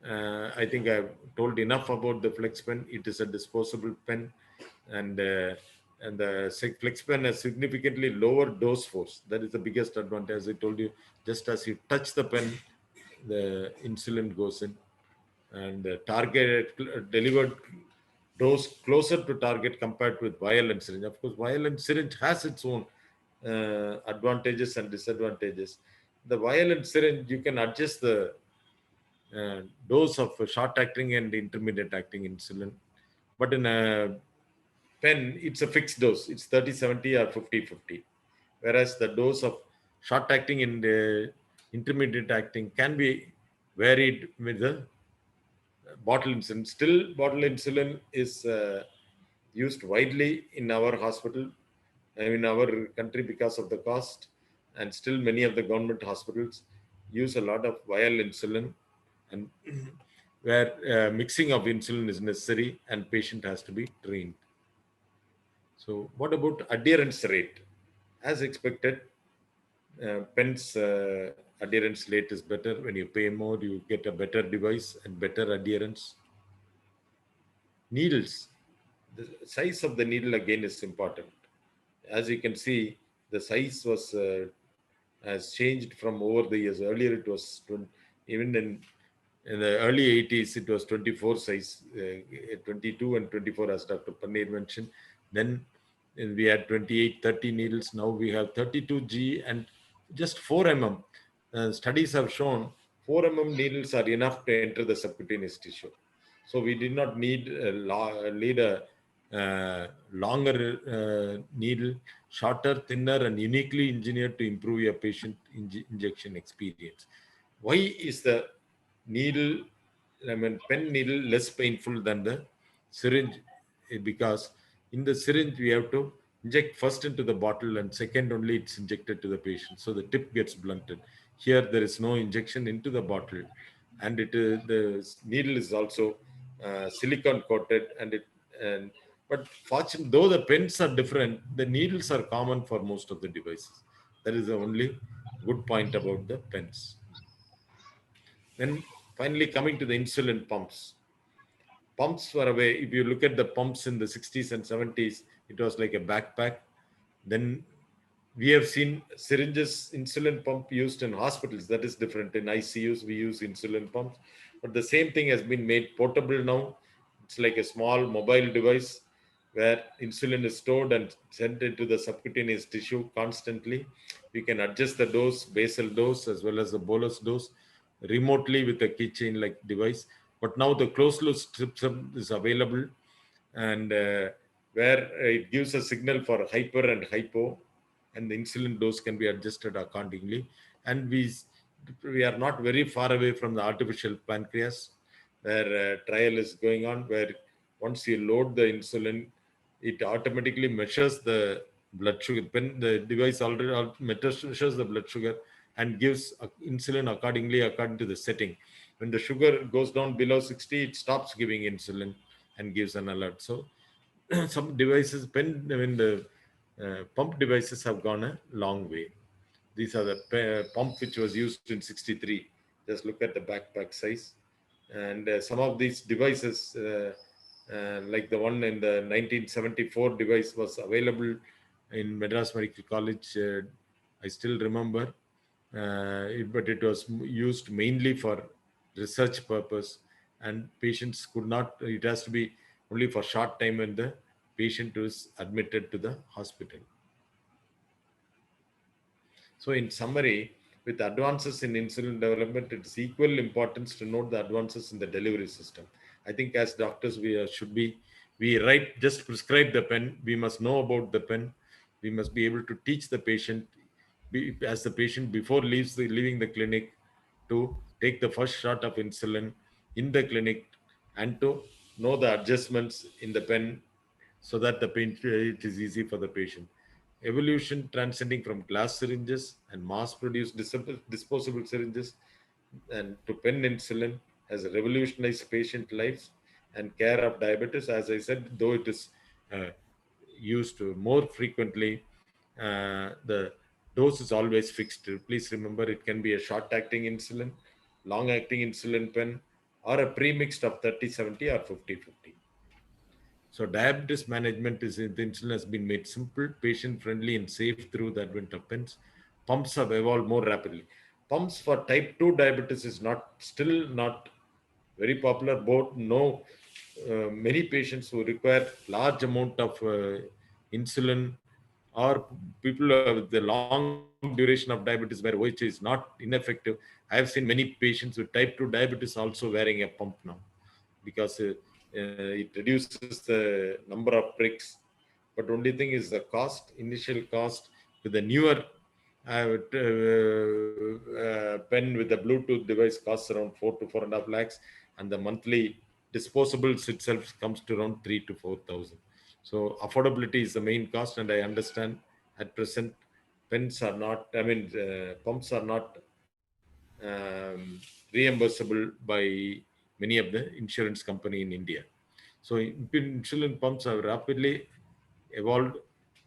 I think I've told enough about the flex pen. It is a disposable pen, and the flex pen has significantly lower dose force. That is the biggest advantage. As I told you, just as you touch the pen, the insulin goes in, and the target delivered dose closer to target compared with vial and syringe. Of course, vial and syringe has its own advantages and disadvantages. The vial and syringe, you can adjust the dose of short acting and intermediate acting insulin. But in a pen, it's a fixed dose. It's 30/70 or 50/50. Whereas the dose of short acting and intermediate acting can be varied with the bottle insulin. Still, bottle insulin is used widely in our hospital, in our country because of the cost. And still, many of the government hospitals use a lot of vial insulin, and where mixing of insulin is necessary and patient has to be trained. So, what about adherence rate? As expected, pen's adherence rate is better. When you pay more, you get a better device and better adherence. Needles, the size of the needle again is important. As you can see, the size was has changed from over the years. Earlier, it was even in the early 80s, it was 24 size, 22 and 24, as Dr. Paneer mentioned. Then we had 28, 30 needles. Now we have 32G and just 4 mm. Studies have shown 4 mm needles are enough to enter the subcutaneous tissue. So we did not need a longer needle, shorter, thinner, and uniquely engineered to improve your patient injection experience. Why is the needle, pen needle less painful than the syringe? Because in the syringe, we have to inject first into the bottle, and second only it's injected to the patient. So the tip gets blunted. Here, there is no injection into the bottle, and the needle is also silicone coated, but fortunately, though the pens are different, the needles are common for most of the devices. That is the only good point about the pens. Then finally, coming to the insulin pumps. Pumps were away. If you look at the pumps in the 60s and 70s, it was like a backpack. Then we have seen syringes, insulin pump used in hospitals. That is different. In ICUs, we use insulin pumps. But the same thing has been made portable now. It's like a small mobile device where insulin is stored and sent into the subcutaneous tissue constantly. We can adjust the dose, basal dose, as well as the bolus dose remotely with a keychain like device. But now the closed loop system is available, and where it gives a signal for hyper and hypo, and the insulin dose can be adjusted accordingly. And we are not very far away from the artificial pancreas, where trial is going on, where once you load the insulin, it automatically measures the blood sugar. When the device already measures the blood sugar and gives insulin accordingly according to the setting. When the sugar goes down below 60, it stops giving insulin and gives an alert. So some devices, the pump devices have gone a long way. These are the pump which was used in 63. Just look at the backpack size. And some of these devices, like the one in the 1974 device, was available in Madras Medical College. I still remember, but it was used mainly for research purpose, and patients could not, it has to be only for short time when the patient is admitted to the hospital. So in summary, with advances in insulin development, it's equal importance to note the advances in the delivery system. I think as doctors, we write, just prescribe the pen. We must know about the pen. We must be able to teach the patient, as the patient before leaving the clinic, to take the first shot of insulin in the clinic, and to know the adjustments in the pen, so that it is easy for the patient. Evolution transcending from glass syringes and mass-produced disposable syringes and to pen insulin has revolutionized patient lives and care of diabetes. As I said, though it is used more frequently, the dose is always fixed. Please remember, it can be a short-acting insulin, long-acting insulin pen, or a pre-mixed of 30/70 or 50/50. So diabetes management is the insulin has been made simple, patient-friendly, and safe through the advent of pens. Pumps have evolved more rapidly. Pumps for type 2 diabetes is still not very popular. Both know many patients who require large amount of insulin, or people with the long duration of diabetes where OH is not ineffective. I have seen many patients with type 2 diabetes also wearing a pump now, because it reduces the number of pricks. But only thing is the cost, initial cost with the newer pen with the Bluetooth device costs around 4 to 4.5 lakhs, and the monthly disposables itself comes to around 3 to 4,000. So affordability is the main cost, and I understand at present pens are not, pumps are not reimbursable by many of the insurance company in India. So insulin pumps have rapidly evolved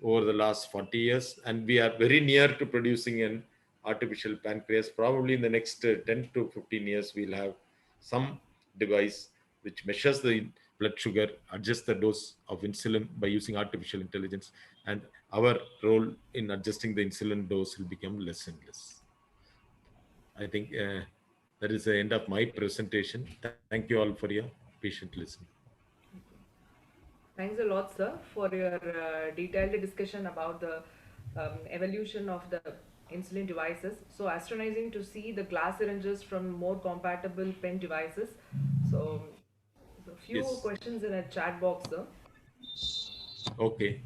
over the last 40 years, and we are very near to producing an artificial pancreas. Probably in the next 10 to 15 years, we'll have some device which measures the blood sugar, adjusts the dose of insulin by using artificial intelligence, and our role in adjusting the insulin dose will become less and less. I think that is the end of my presentation. Thank you all for your patient listening. Thanks a lot, sir, for your detailed discussion about the evolution of the insulin devices. So astonishing to see the glass syringes from more compatible pen devices. So a few Yes. questions in a chat box, sir. Okay.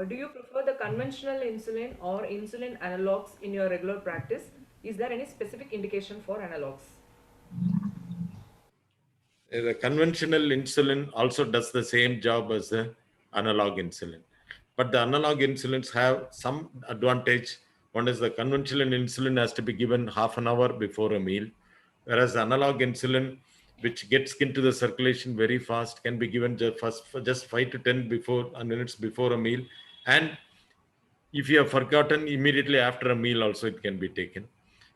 Do you prefer the conventional insulin or insulin analogs in your regular practice? Is there any specific indication for analogs? The conventional insulin also does the same job as the analog insulin, but the analog insulins have some advantage. One is the conventional insulin has to be given half an hour before a meal, whereas analog insulin, which gets into the circulation very fast, can be given just 5 to 10 minutes before a meal, and if you have forgotten, immediately after a meal also it can be taken.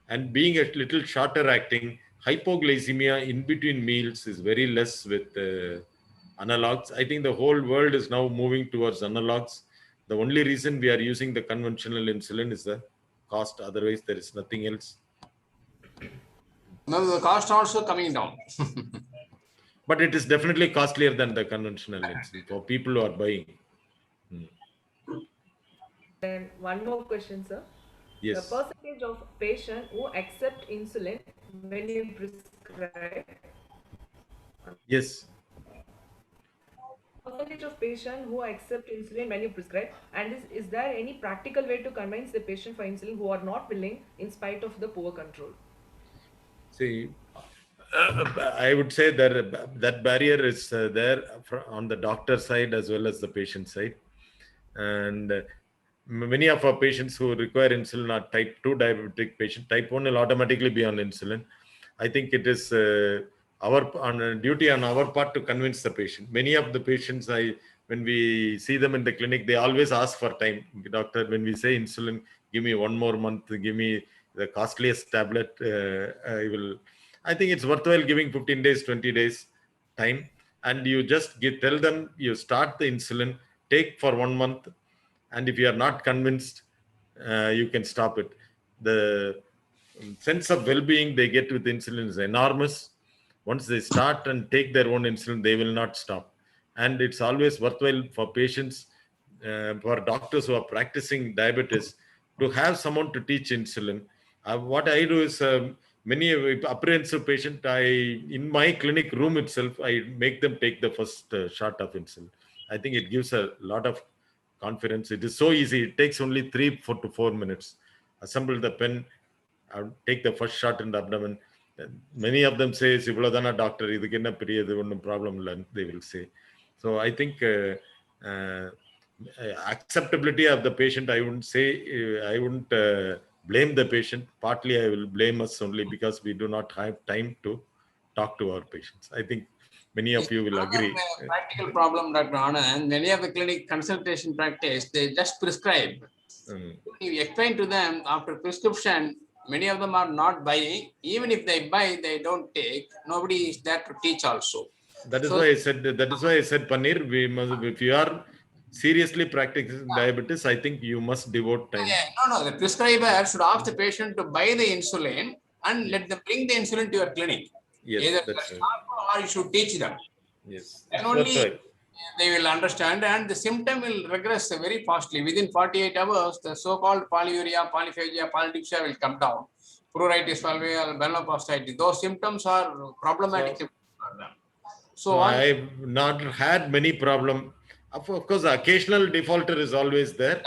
And being a little shorter acting, hypoglycemia in between meals is very less with analogs. I think the whole world is now moving towards analogs. The only reason we are using the conventional insulin is the cost. Otherwise, there is nothing else. Now the cost also coming down. But it is definitely costlier than the conventional insulin for people who are buying. Then one more question, sir. Yes. The percentage of patients who accept insulin when you prescribe. Yes. Percentage of patients who accept insulin when you prescribe, and is there any practical way to convince the patient for insulin who are not willing in spite of the poor control? See, I would say that barrier is there on the doctor side as well as the patient side. And many of our patients who require insulin are type 2 diabetic patient. Type 1 will automatically be on insulin. I think it is our duty on our part to convince the patient. Many of the patients, when we see them in the clinic, they always ask for time. Doctor, when we say insulin, give me 1 more month, give me the costliest tablet. I think it's worthwhile giving 15 days, 20 days time, and you just tell them you start the insulin, take for 1 month, and if you are not convinced, you can stop it. The sense of well-being they get with insulin is enormous. Once they start and take their own insulin, they will not stop. And it's always worthwhile for patients, for doctors who are practicing diabetes, to have someone to teach insulin. What I do is, many apprehensive patient, in my clinic room itself, I make them take the first shot of insulin. I think it gives a lot of confidence. It is so easy. It takes only 3 to 4 minutes. Assemble the pen, take the first shot in the abdomen. Many of them say, "Sivladana doctor, idukku enna periyadhu onnum problem illa," they will say. So I think acceptability of the patient, I wouldn't say, I wouldn't blame the patient. Partly I will blame us only because we do not have time to talk to our patients. I think many of you will agree. Practical problem, Dr. Anand. Many of the clinic consultation practice, they just prescribe. You explain to them after prescription, many of them are not buying. Even if they buy, they don't take. Nobody is there to teach also. That is why I said, Paneer, we must, if you are seriously practicing diabetes, I think you must devote time. No. The prescriber should ask the patient to buy the insulin and let them bring the insulin to your clinic. Yes, either that's right. or you should teach them. Yes, And that's only right. they will understand, and the symptom will regress very fastly. Within 48 hours, the so-called polyuria, polyphagia, polydipsia will come down. Pruritus fulvi, belnopostite, those symptoms are problematic for them. So I've not had many problem. Of course, the occasional defaulter is always there,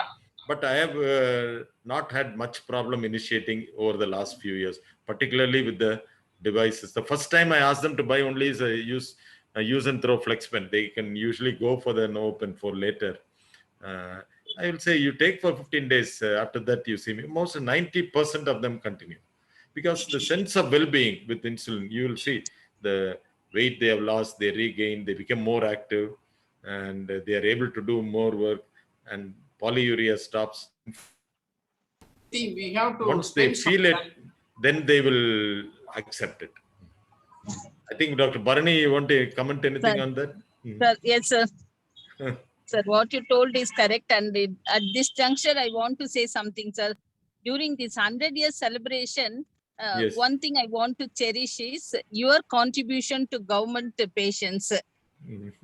but I have not had much problem initiating over the last few years, particularly with the devices. The first time I asked them to buy only is a use and throw flex pen. They can usually go for the no open for later. I will say you take for 15 days. After that, you see me. Most 90% of them continue because the sense of well-being with insulin, you will see the weight they have lost, they regain, they become more active, and they are able to do more work, and polyuria stops. see, we have to Once they spend feel it, then they will accept it. I think Dr. Bharani, you want to comment anything on that? Sir, yes, sir. Sir, what you told is correct. And at this juncture, I want to say something, sir. During this 100-year celebration, Yes. one thing I want to cherish is your contribution to government patients.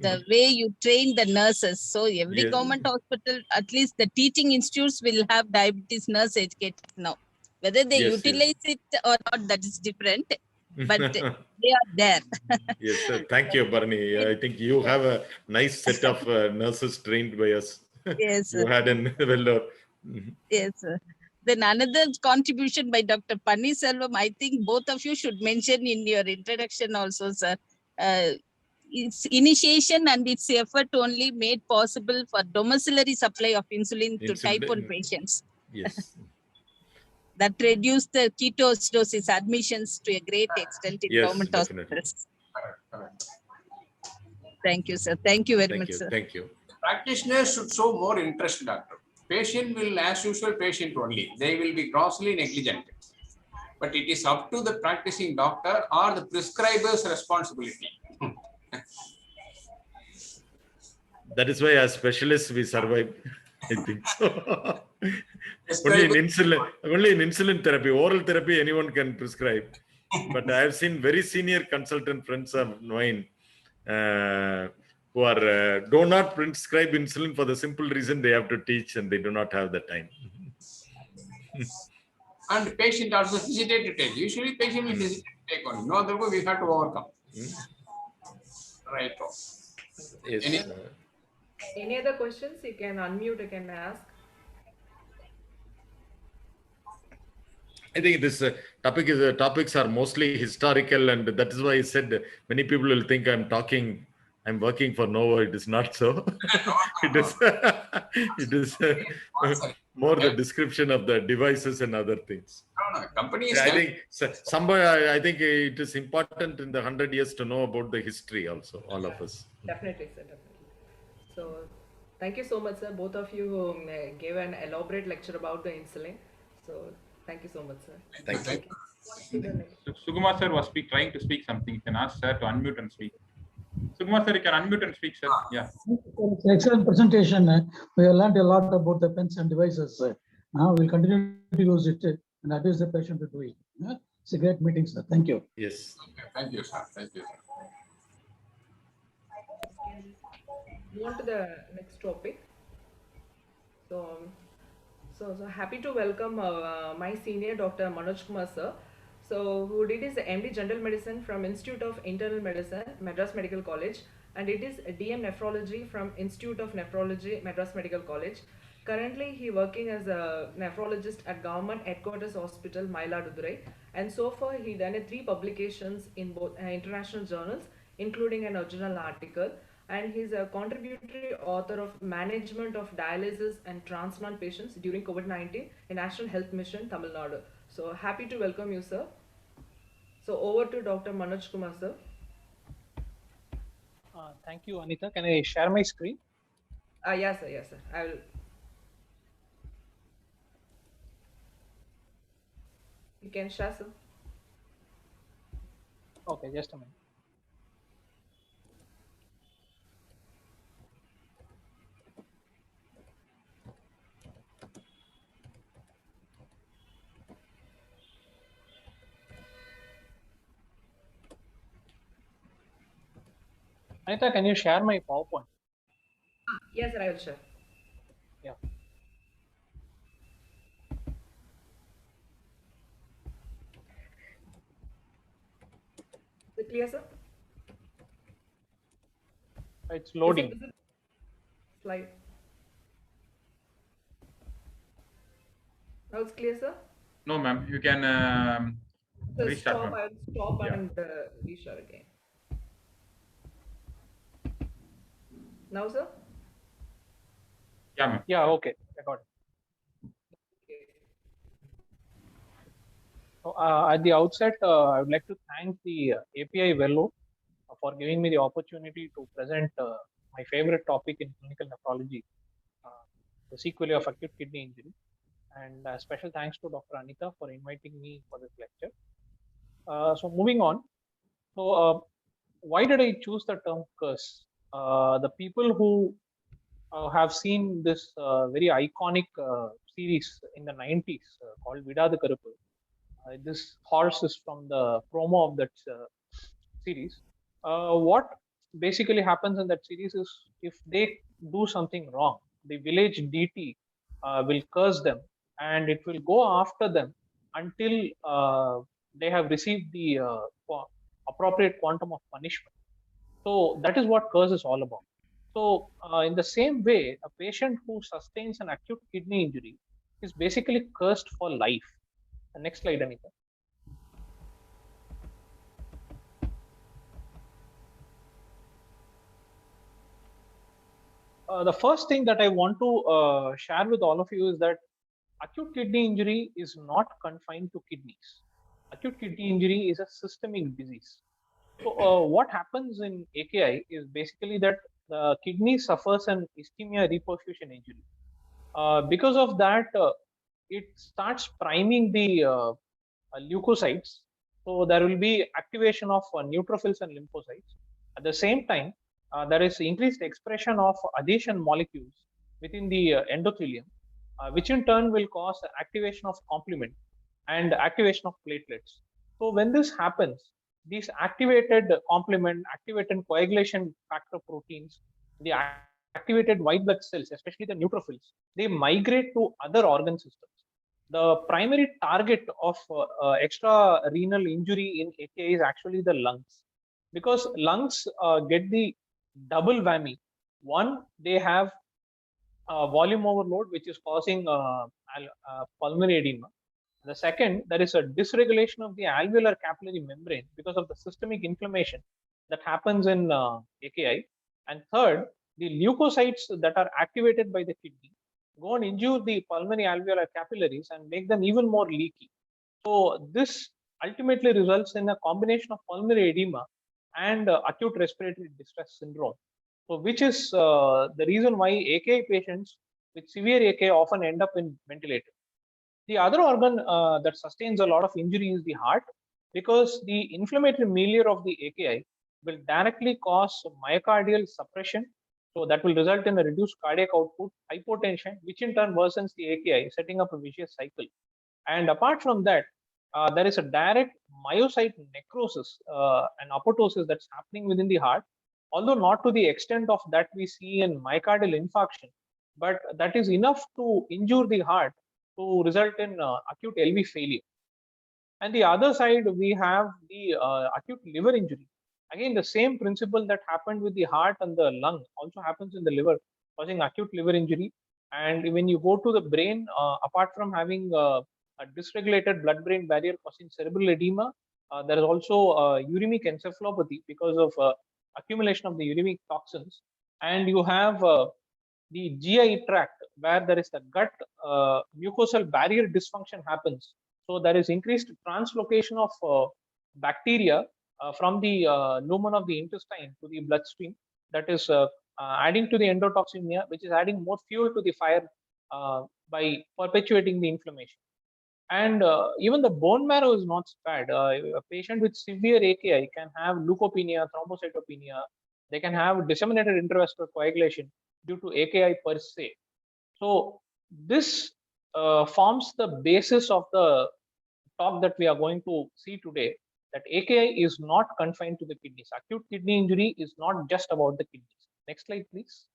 The way you train the nurses. So every Yes. government hospital, at least the teaching institutes will have diabetes nurse educators now. Whether they Yes, utilize it or not, that is different. But they are there. Yes, sir. Thank you, Bharani. I think you have a nice set of nurses trained by us. Yes, You sir. had in Vellore. Yes, sir. Then another contribution by Dr. Panniselvam, I think both of you should mention in your introduction also, sir. Its initiation and its effort only made possible for domiciliary supply of insulin to type 1 patients. Yes. That reduced the ketoacidosis admissions to a great extent in Yes, government definitely. hospitals. Correct. Thank you, sir. Thank you very Thank much, you. sir. Thank you. Practitioners should show more interest, doctor. Patient will, as usual, patient only. They will be grossly negligent. But it is up to the practicing doctor or the prescriber's responsibility. That is why as specialists we survive. I think so. Only in insulin therapy, oral therapy, anyone can prescribe. But I have seen very senior consultant friends of mine who are do not prescribe insulin for the simple reason they have to teach and they do not have the time. And the patient also hesitate to take. Usually patient will hesitate to take one. No other way we have to overcome. Right. Yes. Any other questions? You can unmute, you can ask. I think this topics are mostly historical, and that is why I said many people will think I'm working for Novo. It is not so. It is more the description of the devices and other things. No, company is I think it is important in the 100 years to know about the history also, all of us. Definitely, sir. Definitely. So, thank you so much, sir. Both of you gave an elaborate lecture about the insulin. So, thank you so much, sir. Thank you. Sukumar sir was trying to speak something. You can ask sir to unmute and speak. Sukumar sir, you can unmute and speak, sir. Yeah. It's an excellent presentation. We have learned a lot about the pens and devices. Now we'll continue to use it and advise the patient to do it. It's a great meeting, sir. Thank you. Yes. Thank you, sir. Thank you. Move on to the next topic. So happy to welcome my senior Dr. Manoj Kumar sir. So who did his MD General Medicine from Institute of Internal Medicine, Madras Medical College, and it is DM Nephrology from Institute of Nephrology, Madras Medical College. Currently, he working as a nephrologist at Government Headquarters Hospital, Mayiladurai, and so far he done 3 publications in both international journals, including an original article. And he's a contributory author of Management of Dialysis and Transplant Patients during COVID-19 in National Health Mission, Tamil Nadu. So happy to welcome you, sir. So So over to Dr. Manoj Kumar, sir. Thank you, Anita. Can I share my screen? Yes, sir. Yes, sir. I will. You can share, sir. Okay, just a minute. Anita, can you share my PowerPoint? Yes, sir. I will share. Yeah. Is it clear, sir? It's Is it loading. visible? Slide. Now it's clear, sir. No, ma'am. You can So restart, stop. ma'am. I will stop Yeah. and restart again. Now, sir. Yeah, ma'am. Yeah, okay. I got it. So, at the outset, I would like to thank the API Velo for giving me the opportunity to present my favorite topic in clinical nephrology, the sequelae of acute kidney injury. And special thanks to Dr. Anita for inviting me for this lecture. So moving on. So why did I choose the term curse? The people who have seen this very iconic series in the 90s called Vidadu Karuppu. This horse is from the promo of that series. What basically happens in that series is if they do something wrong, the village deity will curse them and it will go after them until they have received the appropriate quantum of punishment. So that is what curse is all about. So in the same way, a patient who sustains an acute kidney injury is basically cursed for life. The next slide, Anita. The first thing that I want to share with all of you is that acute kidney injury is not confined to kidneys. Acute kidney injury is a systemic disease. So what happens in AKI is basically that the kidney suffers an ischemia reperfusion injury. Because of that, it starts priming the leukocytes. So there will be activation of neutrophils and lymphocytes. At the same time, there is increased expression of adhesion molecules within the endothelium, which in turn will cause activation of complement and activation of platelets. So when this happens, these activated complement, activated coagulation factor proteins, the activated white blood cells, especially the neutrophils, they migrate to other organ systems. The primary target of extra renal injury in AKI is actually the lungs, because lungs get the double whammy. One, they have volume overload, which is causing pulmonary edema. The second, there is a dysregulation of the alveolar capillary membrane because of the systemic inflammation that happens in AKI. And third, the leukocytes that are activated by the kidney go and injure the pulmonary alveolar capillaries and make them even more leaky. So this ultimately results in a combination of pulmonary edema and acute respiratory distress syndrome. So which is the reason why AKI patients with severe AKI often end up in ventilator. The other organ that sustains a lot of injury is the heart, because the inflammatory milieu of the AKI will directly cause myocardial suppression. So that will result in a reduced cardiac output, hypotension, which in turn worsens the AKI, setting up a vicious cycle. And apart from that, there is a direct myocyte necrosis and apoptosis that's happening within the heart, although not to the extent of that we see in myocardial infarction, but that is enough to injure the heart to result in acute LV failure. And the other side, we have the acute liver injury. Again, the same principle that happened with the heart and the lung also happens in the liver, causing acute liver injury. And when you go to the brain, apart from having a dysregulated blood-brain barrier causing cerebral edema, there is also uremic encephalopathy because of accumulation of the uremic toxins. And you have the GI tract, where there is the gut mucosal barrier dysfunction happens. So there is increased translocation of bacteria from the lumen of the intestine to the bloodstream, that is adding to the endotoxemia, which is adding more fuel to the fire by perpetuating the inflammation. And even the bone marrow is not spared. A patient with severe AKI can have leukopenia, thrombocytopenia. They can have disseminated intravascular coagulation due to AKI per se. So this forms the basis of the talk that we are going to see today, that AKI is not confined to the kidneys. Acute kidney injury is not just about the kidneys. Next slide, please.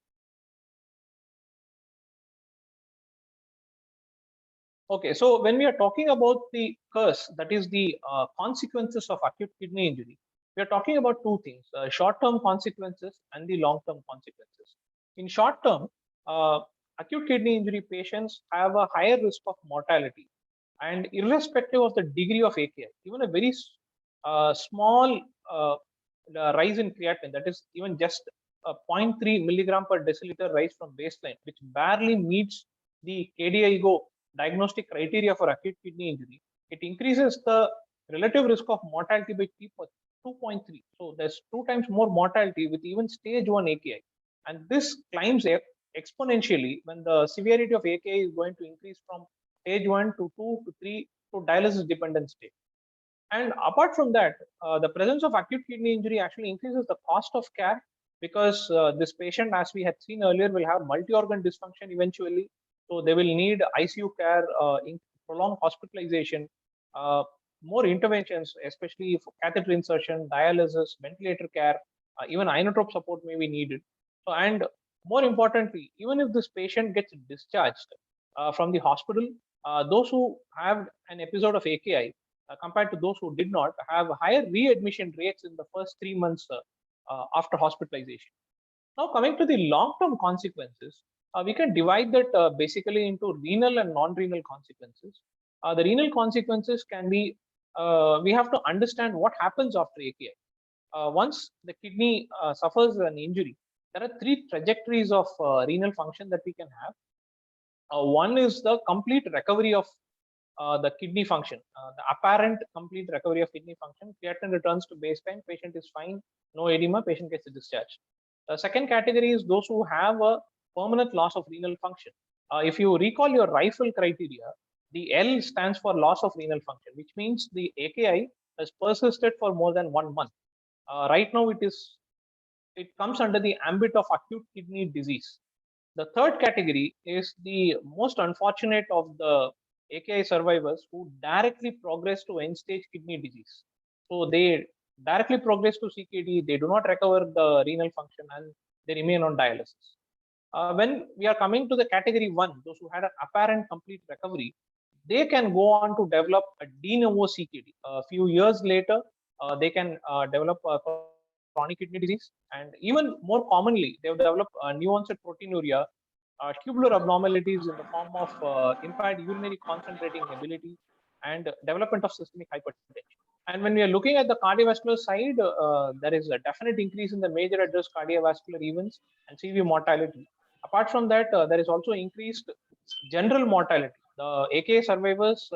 Okay, so when we are talking about the curse, that is the consequences of acute kidney injury, we are talking about two things, short-term consequences and the long-term consequences. In short term, acute kidney injury patients have a higher risk of mortality, and irrespective of the degree of AKI, even a very small rise in creatinine, that is even just a 0.3 milligram per deciliter rise from baseline, which barely meets the KDIGO diagnostic criteria for acute kidney injury, it increases the relative risk of mortality by 2.3. So there's 2 times more mortality with even stage 1 AKI. And this climbs exponentially when the severity of AKI is going to increase from stage 1 to 2 to 3 to dialysis dependent state. And apart from that, the presence of acute kidney injury actually increases the cost of care, because this patient, as we had seen earlier, will have multi-organ dysfunction eventually. So they will need ICU care, in prolonged hospitalization, more interventions, especially for catheter insertion, dialysis, ventilator care, even inotrope support may be needed. So, and more importantly, even if this patient gets discharged from the hospital, those who have an episode of AKI compared to those who did not have higher readmission rates in the first 3 months after hospitalization. Now, coming to the long-term consequences, we can divide that basically into renal and non-renal consequences. The renal consequences can be, we have to understand what happens after AKI. Once the kidney suffers an injury, there are 3 trajectories of renal function that we can have. One is the complete recovery of the kidney function, the apparent complete recovery of kidney function. Creatinine returns to baseline, patient is fine, no edema, patient gets discharged. The second category is those who have a permanent loss of renal function. If you recall your Reifel criteria, the L stands for loss of renal function, which means the AKI has persisted for more than 1 month. Right now, it comes under the ambit of acute kidney disease. The third category is the most unfortunate of the AKI survivors who directly progress to end-stage kidney disease. So they directly progress to CKD, they do not recover the renal function, and they remain on dialysis. When we are coming to the category 1, those who had an apparent complete recovery, they can go on to develop a de novo CKD. A few years later, they can develop chronic kidney disease, and even more commonly, they have developed new onset proteinuria, tubular abnormalities in the form of impaired urinary concentrating ability, and development of systemic hypertension. And when we are looking at the cardiovascular side, there is a definite increase in the major adverse cardiovascular events and CV mortality. Apart from that, there is also increased general mortality. The AKI survivors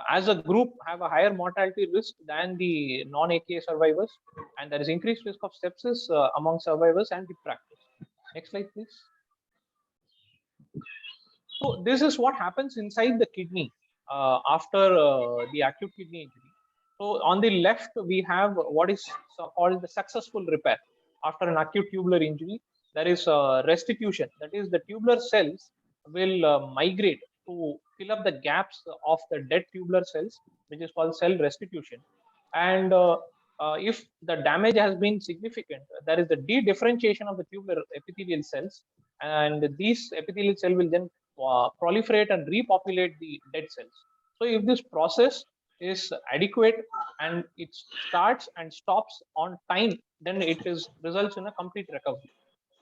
as a group have a higher mortality risk than the non-AKI survivors, and there is increased risk of sepsis among survivors and detractors. Next slide, please. So this is what happens inside the kidney after the acute kidney injury. So on the left, we have what is called the successful repair. After an acute tubular injury, there is restitution. That is, the tubular cells will migrate to fill up the gaps of the dead tubular cells, which is called cell restitution. And if the damage has been significant, there is the de-differentiation of the tubular epithelial cells, and these epithelial cells will then proliferate and repopulate the dead cells. So if this process is adequate and it starts and stops on time, then it results in a complete recovery.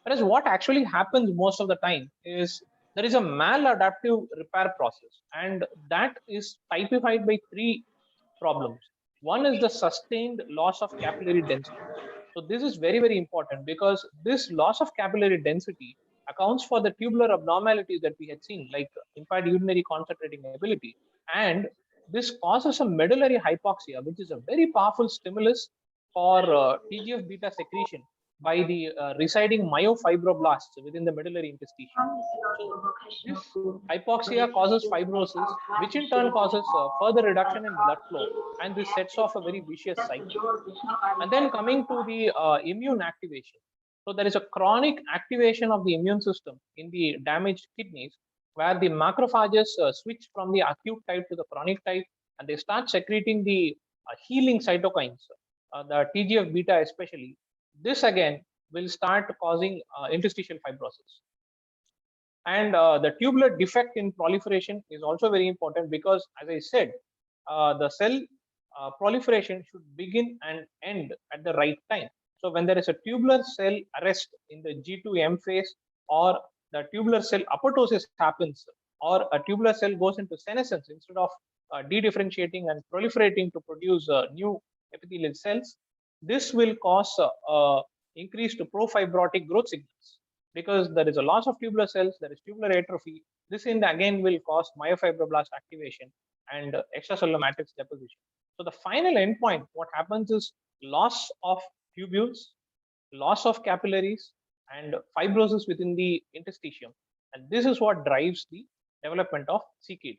Whereas what actually happens most of the time is there is a maladaptive repair process, and that is typified by 3 problems. One is the sustained loss of capillary density. So this is very, very important, because this loss of capillary density accounts for the tubular abnormalities that we had seen, like impaired urinary concentrating ability and this causes a medullary hypoxia, which is a very powerful stimulus for TGF beta secretion by the residing myofibroblasts within the medullary interstitium. So this hypoxia causes fibrosis, which in turn causes further reduction in blood flow, and this sets off a very vicious cycle. And then coming to the immune activation. So there is a chronic activation of the immune system in the damaged kidneys, where the macrophages switch from the acute type to the chronic type, and they start secreting the healing cytokines, the TGF beta especially. This again will start causing interstitial fibrosis. And the tubular defect in proliferation is also very important because, as I said, the cell proliferation should begin and end at the right time. So when there is a tubular cell arrest in the G2M phase, or the tubular cell apoptosis happens, or a tubular cell goes into senescence instead of de-differentiating and proliferating to produce new epithelial cells, this will cause increased profibrotic growth signals. Because there is a loss of tubular cells, there is tubular atrophy. This again will cause myofibroblast activation and extracellular matrix deposition. So the final endpoint, what happens is loss of tubules, loss of capillaries, and fibrosis within the interstitium. And this is what drives the development of CKD.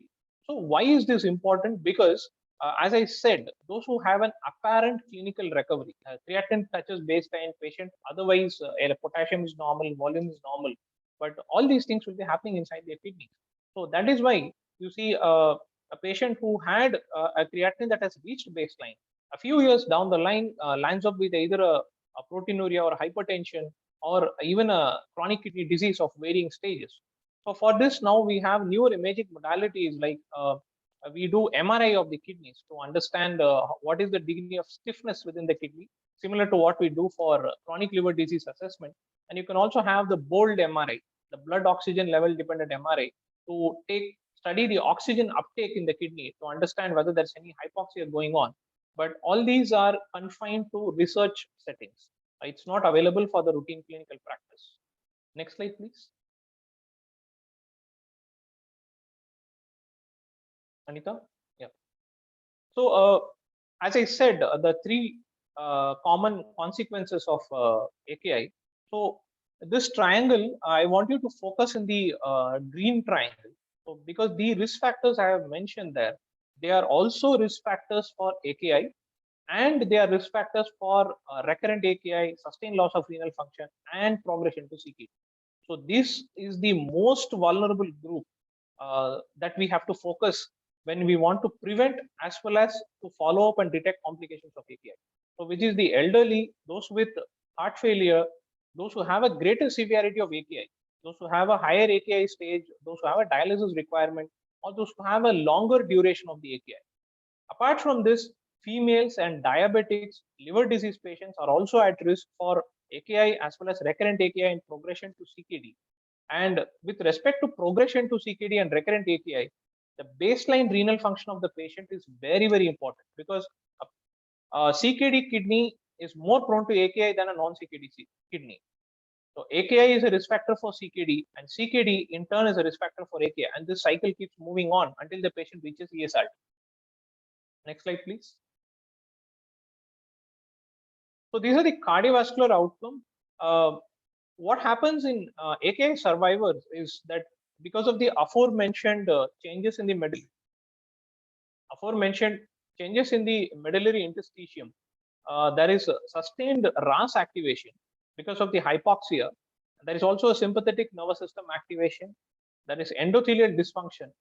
So why is this important? Because as I said, those who have an apparent clinical recovery, creatinine touches baseline patient, otherwise potassium is normal, volume is normal, but all these things will be happening inside their kidneys. So that is why you see a patient who had a creatinine that has reached baseline, a few years down the line lands up with either a proteinuria or hypertension, or even a chronic kidney disease of varying stages. So for this, now we have newer imaging modalities like we do MRI of the kidneys to understand what is the degree of stiffness within the kidney, similar to what we do for chronic liver disease assessment. And you can also have the BOLD MRI, the blood oxygen level dependent MRI, to study the oxygen uptake in the kidney to understand whether there's any hypoxia going on. But all these are confined to research settings. It's not available for the routine clinical practice. Next slide, please. Anita? Yeah. So as I said, the three common consequences of AKI. So this triangle, I want you to focus in the green triangle. So because the risk factors I have mentioned there, they are also risk factors for AKI, and they are risk factors for recurrent AKI, sustained loss of renal function, and progression to CKD. So this is the most vulnerable group that we have to focus when we want to prevent as well as to follow up and detect complications of AKI. So which is the elderly, those with heart failure, those who have a greater severity of AKI, those who have a higher AKI stage, those who have a dialysis requirement, or those who have a longer duration of the AKI. Apart from this, females and diabetics, liver disease patients are also at risk for AKI as well as recurrent AKI and progression to CKD. And with respect to progression to CKD and recurrent AKI, the baseline renal function of the patient is very, very important, because a CKD kidney is more prone to AKI than a non-CKD kidney. So AKI is a risk factor for CKD, and CKD in turn is a risk factor for AKI, and this cycle keeps moving on until the patient reaches ESRT. Next slide, please. So these are the cardiovascular outcomes. What happens in AKI survivors is that because of the aforementioned changes in the medullary interstitium, there is sustained RAS activation because of the hypoxia. There is also a sympathetic nervous system activation. There is endothelial dysfunction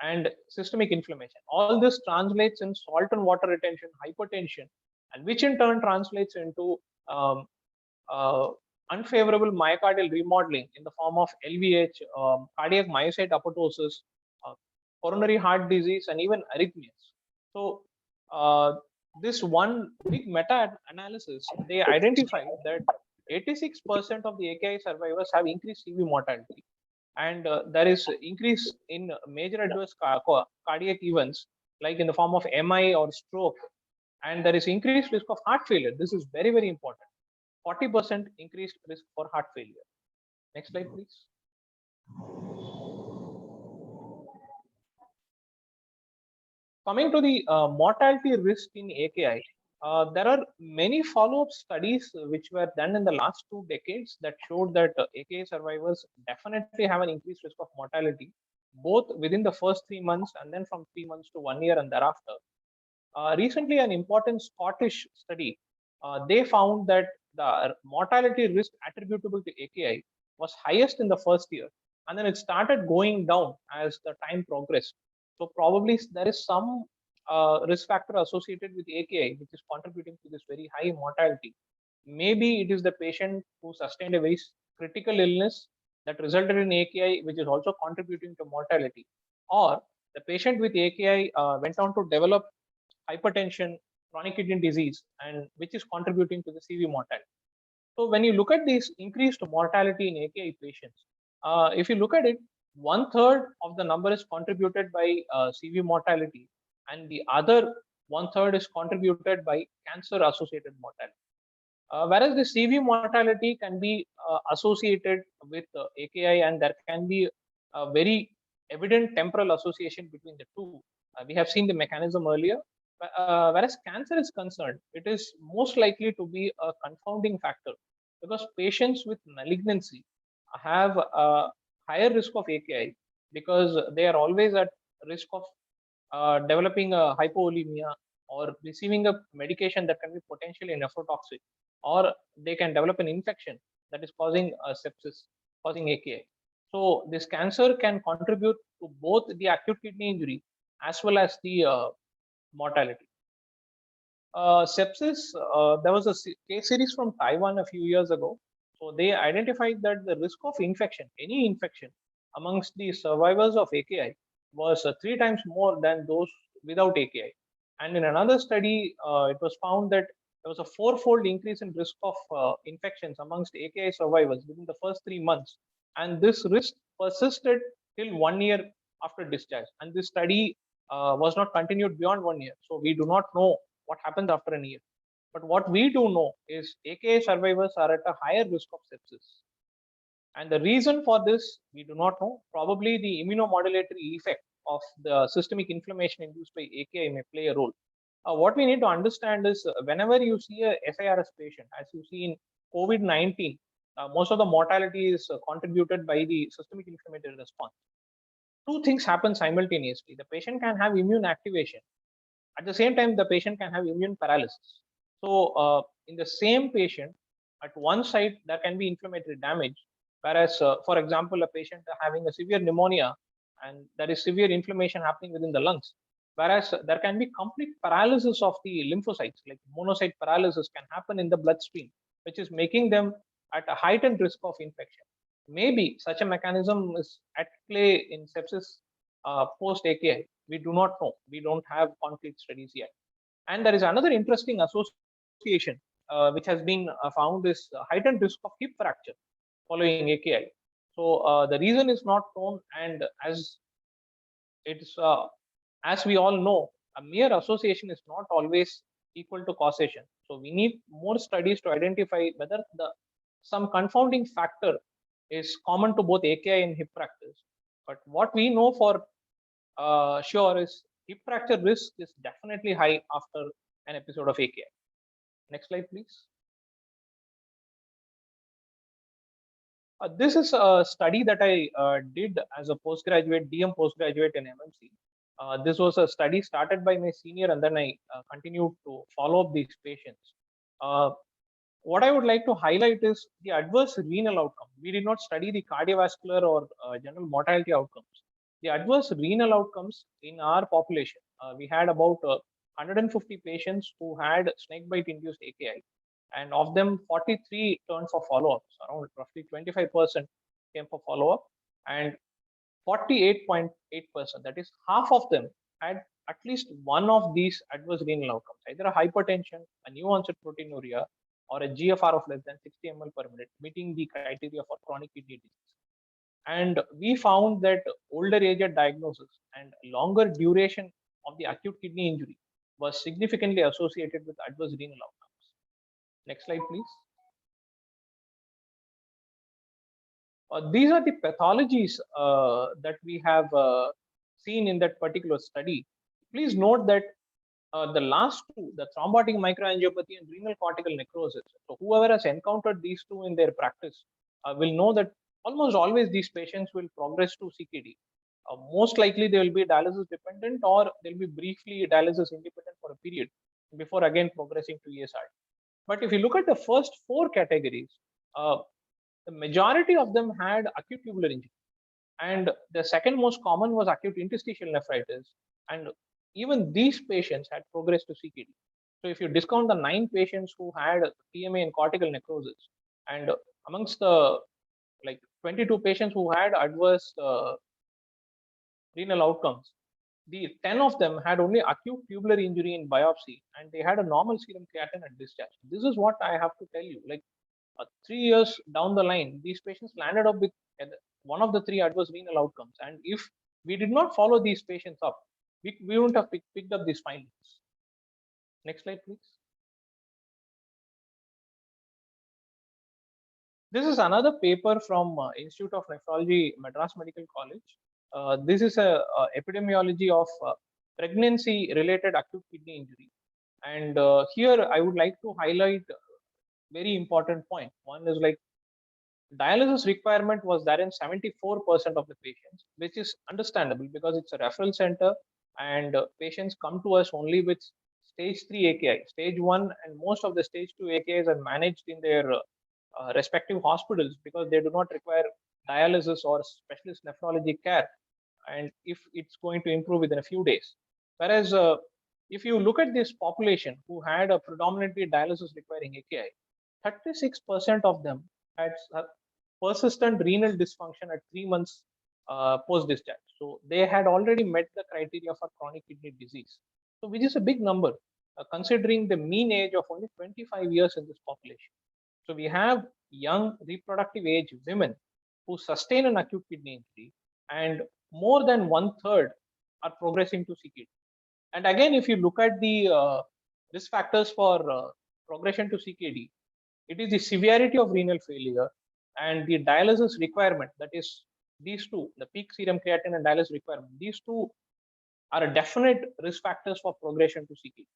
and systemic inflammation. All this translates in salt and water retention, hypertension, and which in turn translates into unfavorable myocardial remodeling in the form of LVH, cardiac myocyte apoptosis, coronary heart disease, and even arrhythmias. So this one big meta-analysis, they identified that 86% of the AKI survivors have increased CV mortality, and there is increase in major adverse cardiac events like in the form of MI or stroke, and there is increased risk of heart failure. This is very, very important. 40% increased risk for heart failure. Next slide, please. Coming to the mortality risk in AKI, there are many follow-up studies which were done in the last 2 decades that showed that AKI survivors definitely have an increased risk of mortality, both within the first 3 months and then from 3 months to 1 year and thereafter. Recently, an important Scottish study, they found that the mortality risk attributable to AKI was highest in the first year, and then it started going down as the time progressed. So probably there is some risk factor associated with AKI which is contributing to this very high mortality. Maybe it is the patient who sustained a very critical illness that resulted in AKI, which is also contributing to mortality, or the patient with AKI went on to develop hypertension, chronic kidney disease, and which is contributing to the CV mortality. So when you look at this increased mortality in AKI patients, if you look at it, 1/3 of the number is contributed by CV mortality, and the other 1/3 is contributed by cancer-associated mortality. Whereas the CV mortality can be associated with AKI, and there can be a very evident temporal association between the two. We have seen the mechanism earlier. Whereas cancer is concerned, it is most likely to be a confounding factor because patients with malignancy have a higher risk of AKI because they are always at risk of developing a hypovolemia or receiving a medication that can be potentially nephrotoxic, or they can develop an infection that is causing sepsis, causing AKI. So this cancer can contribute to both the acute kidney injury as well as the mortality. Sepsis, there was a case series from Taiwan a few years ago. So they identified that the risk of infection, any infection amongst the survivors of AKI was 3 times more than those without AKI. And in another study, it was found that there was a 4-fold increase in risk of infections amongst AKI survivors within the first 3 months. And this risk persisted till 1 year after discharge. And this study was not continued beyond 1 year. So we do not know what happens after a year. But what we do know is AKI survivors are at a higher risk of sepsis. And the reason for this, we do not know. Probably the immunomodulatory effect of the systemic inflammation induced by AKI may play a role. What we need to understand is whenever you see a SIRS patient, as you see in COVID-19, most of the mortality is contributed by the systemic inflammatory response. 2 things happen simultaneously. The patient can have immune activation. At the same time, the patient can have immune paralysis. So in the same patient, at one side, there can be inflammatory damage. Whereas, for example, a patient having a severe pneumonia and there is severe inflammation happening within the lungs. Whereas there can be complete paralysis of the lymphocytes, like monocyte paralysis can happen in the bloodstream, which is making them at a heightened risk of infection. Maybe such a mechanism is at play in sepsis post AKI. We do not know. We don't have concrete studies yet. And there is another interesting association which has been found is heightened risk of hip fracture following AKI. So the reason is not known, and as it's as we all know, a mere association is not always equal to causation. So we need more studies to identify whether some confounding factor is common to both AKI and hip fractures. But what we know for sure is hip fracture risk is definitely high after an episode of AKI. Next slide, please. This is a study that I did as a postgraduate, DM postgraduate in MMC. This was a study started by my senior, and then I continued to follow up these patients. What I would like to highlight is the adverse renal outcome. We did not study the cardiovascular or general mortality outcomes. The adverse renal outcomes in our population, we had about 150 patients who had snakebite induced AKI, and of them 43 turned for follow-ups, around roughly 25% came for follow-up, and 48.8%, that is half of them, had at least one of these adverse renal outcomes, either a hypertension, a new onset proteinuria, or a GFR of less than 60 ml per minute, meeting the criteria for chronic kidney disease. And we found that older age at diagnosis and longer duration of the acute kidney injury was significantly associated with adverse renal outcomes. Next slide, please. These are the pathologies that we have seen in that particular study. please note that the last two, the thrombotic microangiopathy and renal cortical necrosis. So whoever has encountered these two in their practice will know that almost always these patients will progress to CKD. Most likely they will be dialysis dependent, or they'll be briefly dialysis independent for a period before again progressing to ESRD. But if you look at the first four categories, the majority of them had acute tubular injury. And the second most common was acute interstitial nephritis. And even these patients had progressed to CKD. So if you discount the 9 patients who had TMA and cortical necrosis, and amongst the 22 patients who had adverse renal outcomes, the 10 of them had only acute tubular injury in biopsy, and they had a normal serum creatinine at discharge. This is what I have to tell you. 3 years down the line, these patients landed up with one of the 3 adverse renal outcomes. And if we did not follow these patients up, we wouldn't have picked up these findings. Next slide, please. This is another paper from Institute of Nephrology, Madras Medical College. This is a epidemiology of pregnancy-related acute kidney injury. And here I would like to highlight very important point. One is dialysis requirement was there in 74% of the patients, which is understandable because it's a referral center and patients come to us only with stage 3 AKI. Stage 1 and most of the stage 2 AKIs are managed in their respective hospitals because they do not require dialysis or specialist nephrology care, and if it's going to improve within a few days. Whereas if you look at this population who had a predominantly dialysis requiring AKI, 36% of them had persistent renal dysfunction at 3 months post-discharge. So they had already met the criteria for chronic kidney disease. So which is a big number considering the mean age of only 25 years in this population. So we have young reproductive age women who sustain an acute kidney injury, and more than 1/3 are progressing to CKD. And again, if you look at the risk factors for progression to CKD, it is the severity of renal failure and the dialysis requirement. That is, these two, the peak serum creatinine and dialysis requirement, these two are a definite risk factors for progression to CKD.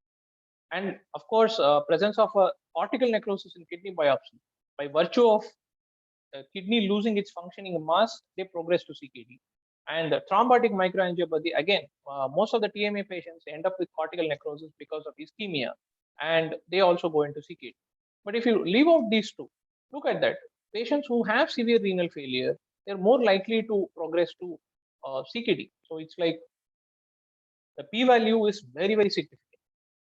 And of course, presence of a cortical necrosis in kidney biopsy, by virtue of kidney losing its functioning mass, they progress to CKD. And thrombotic microangiopathy, again, most of the TMA patients end up with cortical necrosis because of ischemia, and they also go into CKD. But if you leave out these two, look at that. Patients who have severe renal failure, they're more likely to progress to CKD. So it's like the p-value is very, very significant.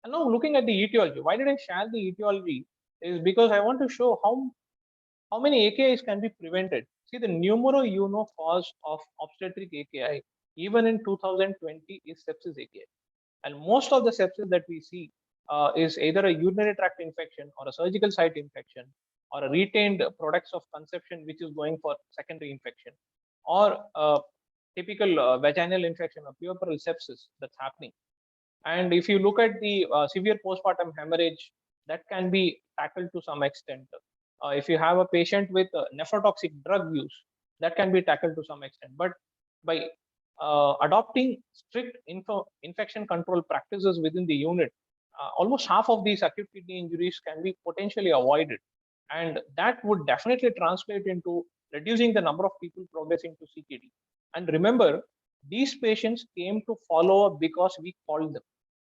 And now looking at the etiology, why did I share the etiology? Is because I want to show how many AKIs can be prevented. See, the numero uno cause of obstetric AKI, even in 2020, is sepsis AKI. And most of the sepsis that we see is either a urinary tract infection or a surgical site infection or a retained products of conception, which is going for secondary infection, or typical vaginal infection or puerperal sepsis that's happening. And if you look at the severe postpartum hemorrhage, that can be tackled to some extent. If you have a patient with nephrotoxic drug use, that can be tackled to some extent. But by adopting strict infection control practices within the unit, almost half of these acute kidney injuries can be potentially avoided. And that would definitely translate into reducing the number of people progressing to CKD. And remember, these patients came to follow up because we called them.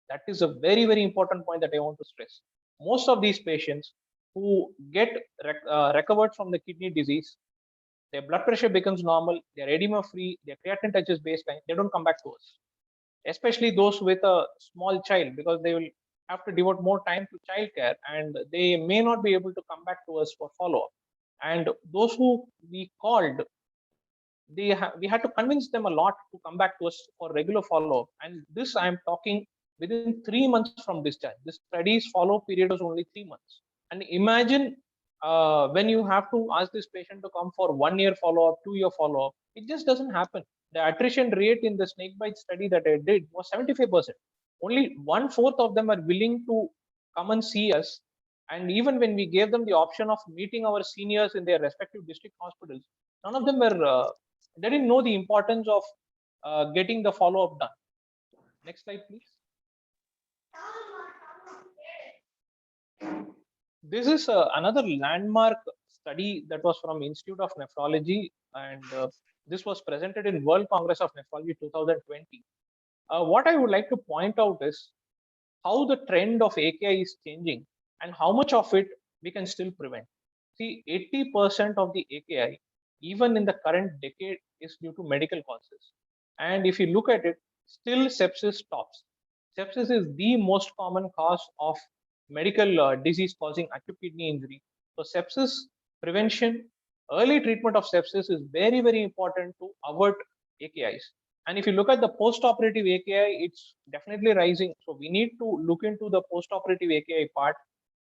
That is a very, very important point that I want to stress. Most of these patients who get recovered from the kidney disease, their blood pressure becomes normal, they're edema free, their creatinine touches baseline, they don't come back to us. Especially those with a small child, because they will have to devote more time to childcare and they may not be able to come back to us for follow-up. And those who we called, we had to convince them a lot to come back to us for regular follow-up. And this I'm talking within 3 months from discharge. This study's follow-up period was only 3 months. And imagine when you have to ask this patient to come for 1 year follow-up, 2 year follow-up, it just doesn't happen. The attrition rate in the snakebite study that I did was 75%. Only 1/4 of them are willing to come and see us. And even when we gave them the option of meeting our seniors in their respective district hospitals, none of them were, they didn't know the importance of getting the follow-up done. Next slide, please. This is another landmark study that was from Institute of Nephrology, and this was presented in World Congress of Nephrology 2020. What I would like to point out is how the trend of AKI is changing and how much of it we can still prevent. See, 80% of the AKI, even in the current decade, is due to medical causes. And if you look at it, still sepsis tops. Sepsis is the most common cause of medical disease causing acute kidney injury. So sepsis prevention, early treatment of sepsis is very, very important to avert AKIs. And if you look at the post-operative AKI, it's definitely rising. So we need to look into the post-operative AKI part.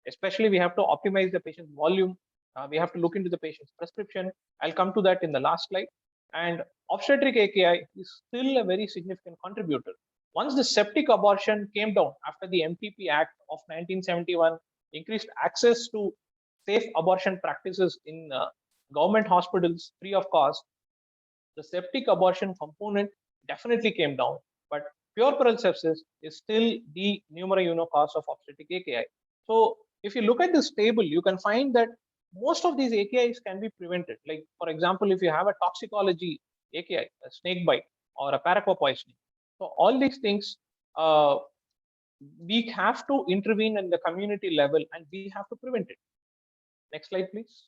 Especially, we have to optimize the patient's volume. We have to look into the patient's prescription. I'll come to that in the last slide. And obstetric AKI is still a very significant contributor. Once the septic abortion came down after the MTP Act of 1971, increased access to safe abortion practices in government hospitals free of cost, the septic abortion component definitely came down, but puerperal sepsis is still the numero uno cause of obstetric AKI. So if you look at this table, you can find that most of these AKIs can be prevented. Like, for example, if you have a toxicology AKI, a snake bite or a paraquat poisoning. So all these things, we have to intervene in the community level and we have to prevent it. Next slide, please.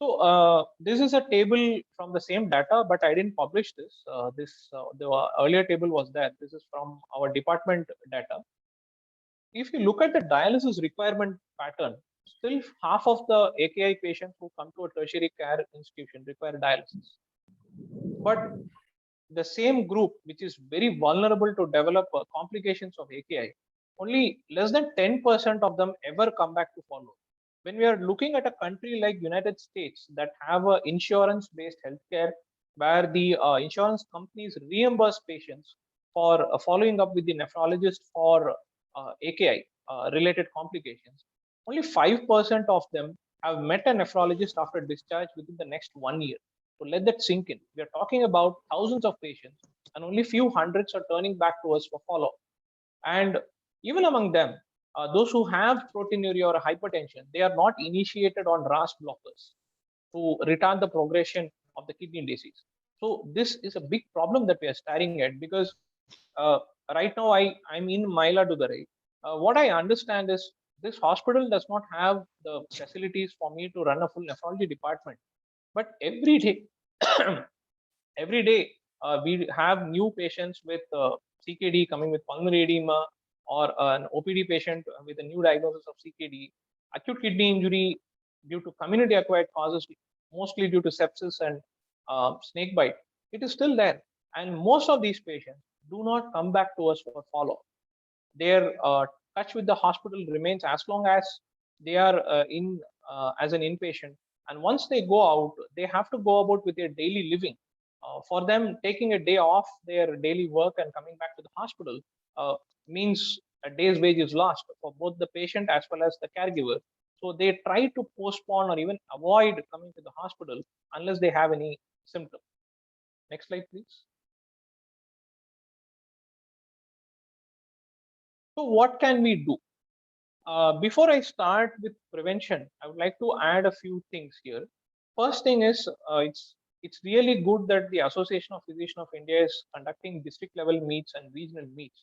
So this is a table from the same data, but I didn't publish this. The earlier table was there. This is from our department data. If you look at the dialysis requirement pattern, still half of the AKI patients who come to a tertiary care institution require dialysis. But the same group, which is very vulnerable to develop complications of AKI, only less than 10% of them ever come back to follow. When we are looking at a country like United States that have a insurance-based healthcare, where the insurance companies reimburse patients for following up with the nephrologist for AKI related complications, only 5% of them have met a nephrologist after discharge within the next 1 year. So let that sink in. We are talking about thousands of patients, and only few hundreds are turning back to us for follow-up. And even among them, those who have proteinuria or hypertension, they are not initiated on RAS blockers to retard the progression of the kidney disease. So this is a big problem that we are staring at, because right now I'm in Mailadurai. What I understand is this hospital does not have the facilities for me to run a full nephrology department. But every day, every day we have new patients with CKD coming with pulmonary edema, or an OPD patient with a new diagnosis of CKD, acute kidney injury due to community acquired causes, mostly due to sepsis and snake bite. It is still there. And most of these patients do not come back to us for follow-up. Their touch with the hospital remains as long as they are as an inpatient. And once they go out, they have to go about with their daily living. For them, taking a day off their daily work and coming back to the hospital means a day's wage is lost for both the patient as well as the caregiver. So they try to postpone or even avoid coming to the hospital unless they have any symptom. Next slide, please. So what can we do? Before I start with prevention, I would like to add a few things here. First thing is, it's really good that the Association of Physicians of India is conducting district level meets and regional meets.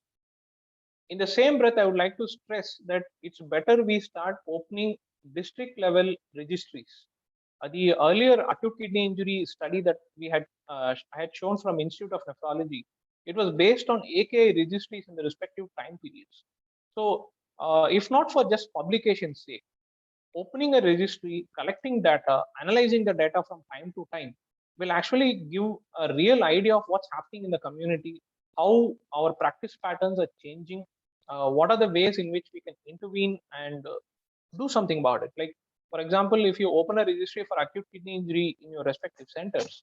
In the same breath, I would like to stress that it's better we start opening district level registries. The earlier acute kidney injury study that we had I had shown from Institute of Nephrology, it was based on AKI registries in the respective time periods. So if not for just publication's sake, opening a registry, collecting data, analyzing the data from time to time will actually give a real idea of what's happening in the community, how our practice patterns are changing, what are the ways in which we can intervene and do something about it. Like, for example, if you open a registry for acute kidney injury in your respective centers,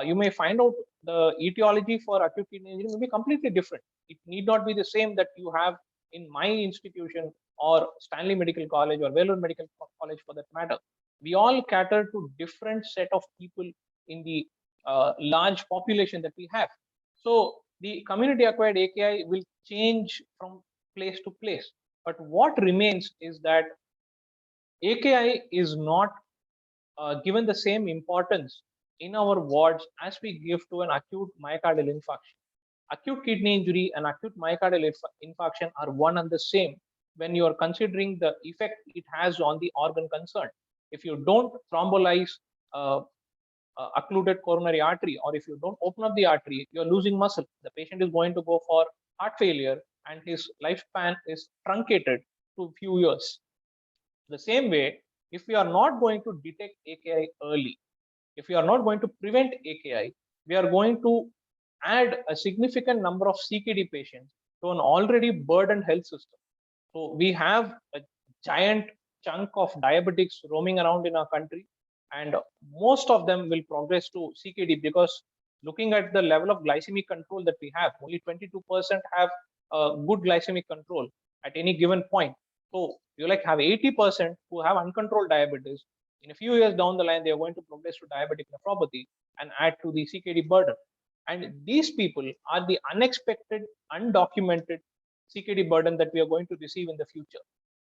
you may find out the etiology for acute kidney injury may be completely different. It need not be the same that you have in my institution or Stanley Medical College or Vellore Medical College for that matter. We all cater to different set of people in the large population that we have. So the community acquired AKI will change from place to place. But what remains is that AKI is not given the same importance in our wards as we give to an acute myocardial infarction. Acute kidney injury and acute myocardial infarction are one and the same when you are considering the effect it has on the organ concerned. If you don't thrombolize occluded coronary artery, or if you don't open up the artery, you're losing muscle. The patient is going to go for heart failure and his lifespan is truncated to few years. The same way, if we are not going to detect AKI early, if we are not going to prevent AKI, we are going to add a significant number of CKD patients to an already burdened health system. So we have a giant chunk of diabetics roaming around in our country, and most of them will progress to CKD because looking at the level of glycemic control that we have, only 22% have good glycemic control at any given point. So you like have 80% who have uncontrolled diabetes. In a few years down the line, they are going to progress to diabetic nephropathy and add to the CKD burden. And these people are the unexpected, undocumented CKD burden that we are going to receive in the future.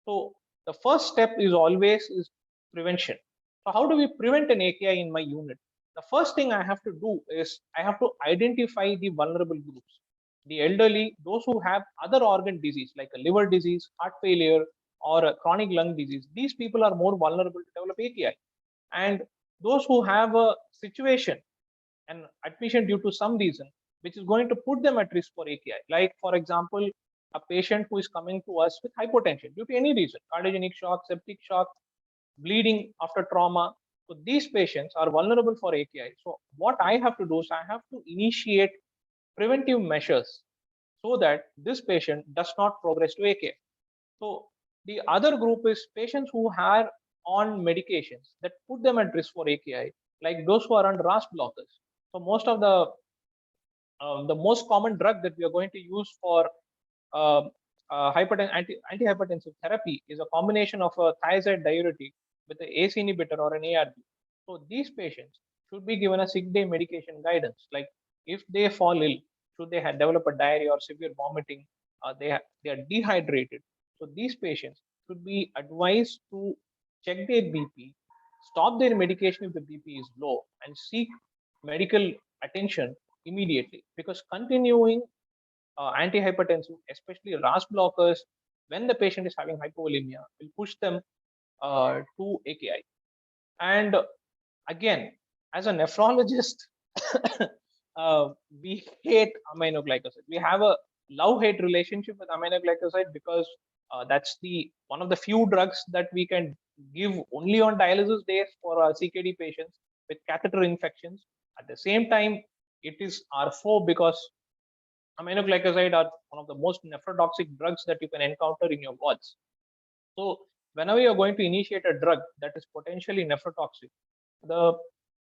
So the first step is always prevention. So how do we prevent an AKI in my unit? The first thing I have to do is I have to identify the vulnerable groups. The elderly, those who have other organ disease like a liver disease, heart failure, or a chronic lung disease, these people are more vulnerable to develop AKI. And those who have a situation, an admission due to some reason, which is going to put them at risk for AKI, like for example, a patient who is coming to us with hypotension due to any reason, cardiogenic shock, septic shock, bleeding after trauma. So these patients are vulnerable for AKI. So what I have to do is I have to initiate preventive measures so that this patient does not progress to AKI. So the other group is patients who are on medications that put them at risk for AKI, like those who are on RAS blockers. So most of the most common drug that we are going to use for antihypertensive therapy is a combination of a thiazide diuretic with an ACE inhibitor or an ARB. So these patients should be given a sick day medication guidance, like if they fall ill, should they have developed a diarrhea or severe vomiting, they are dehydrated. So these patients should be advised to check their BP, stop their medication if the BP is low, and seek medical attention immediately, because continuing antihypertensive, especially RAS blockers, when the patient is having hypovolemia, will push them to AKI. And again, as a nephrologist, we hate aminoglycoside. We have a love-hate relationship with aminoglycoside because that's the one of the few drugs that we can give only on dialysis days for our CKD patients with catheter infections. At the same time, it is our foe because aminoglycoside are one of the most nephrotoxic drugs that you can encounter in your wards. So whenever you're going to initiate a drug that is potentially nephrotoxic, the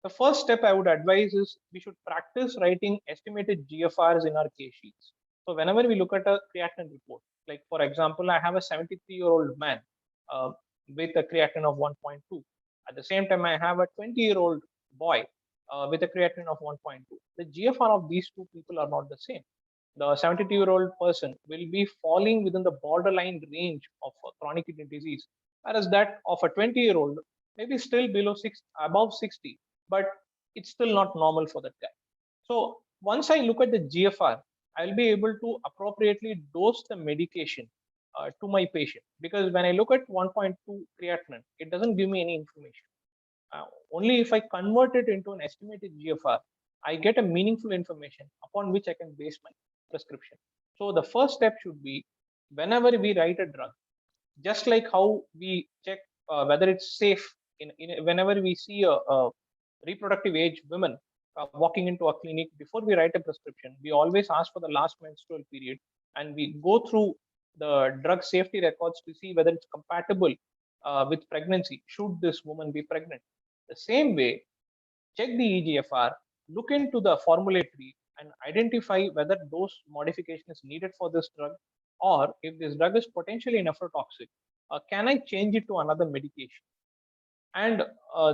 first step I would advise is we should practice writing estimated GFRs in our case sheets. So whenever we look at a creatinine report, like for example, I have a 73-year-old man with a creatinine of 1.2. At the same time, I have a 20-year-old boy with a creatinine of 1.2. The GFR of these two people are not the same. The 72-year-old person will be falling within the borderline range of chronic kidney disease, whereas that of a 20-year-old maybe still above 60, but it's still not normal for that guy. So once I look at the GFR, I'll be able to appropriately dose the medication to my patient, because when I look at 1.2 creatinine, it doesn't give me any information. Only if I convert it into an estimated GFR, I get a meaningful information upon which I can base my prescription. So the first step should be, whenever we write a drug, just like how we check whether it's safe whenever we see a reproductive age women walking into a clinic, before we write a prescription, we always ask for the last menstrual period, and we go through the drug safety records to see whether it's compatible with pregnancy, should this woman be pregnant. The same way, check the EGFR, look into the formulary and identify whether dose modification is needed for this drug, or if this drug is potentially nephrotoxic, can I change it to another medication? And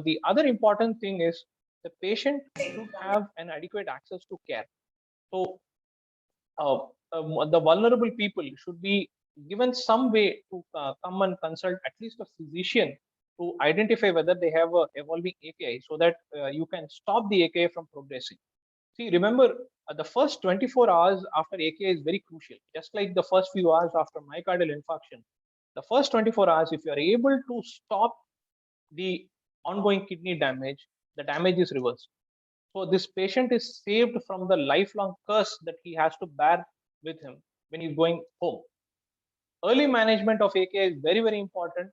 the other important thing is the patient should have an adequate access to care. So the vulnerable people should be given some way to come and consult at least a physician to identify whether they have a evolving AKI, so that you can stop the AKI from progressing. See, remember, the first 24 hours after AKI is very crucial. Just like the first few hours after myocardial infarction, the first 24 hours, if you are able to stop the ongoing kidney damage, the damage is reversed. So this patient is saved from the lifelong curse that he has to bear with him when he's going home. Early management of AKI is very, very important.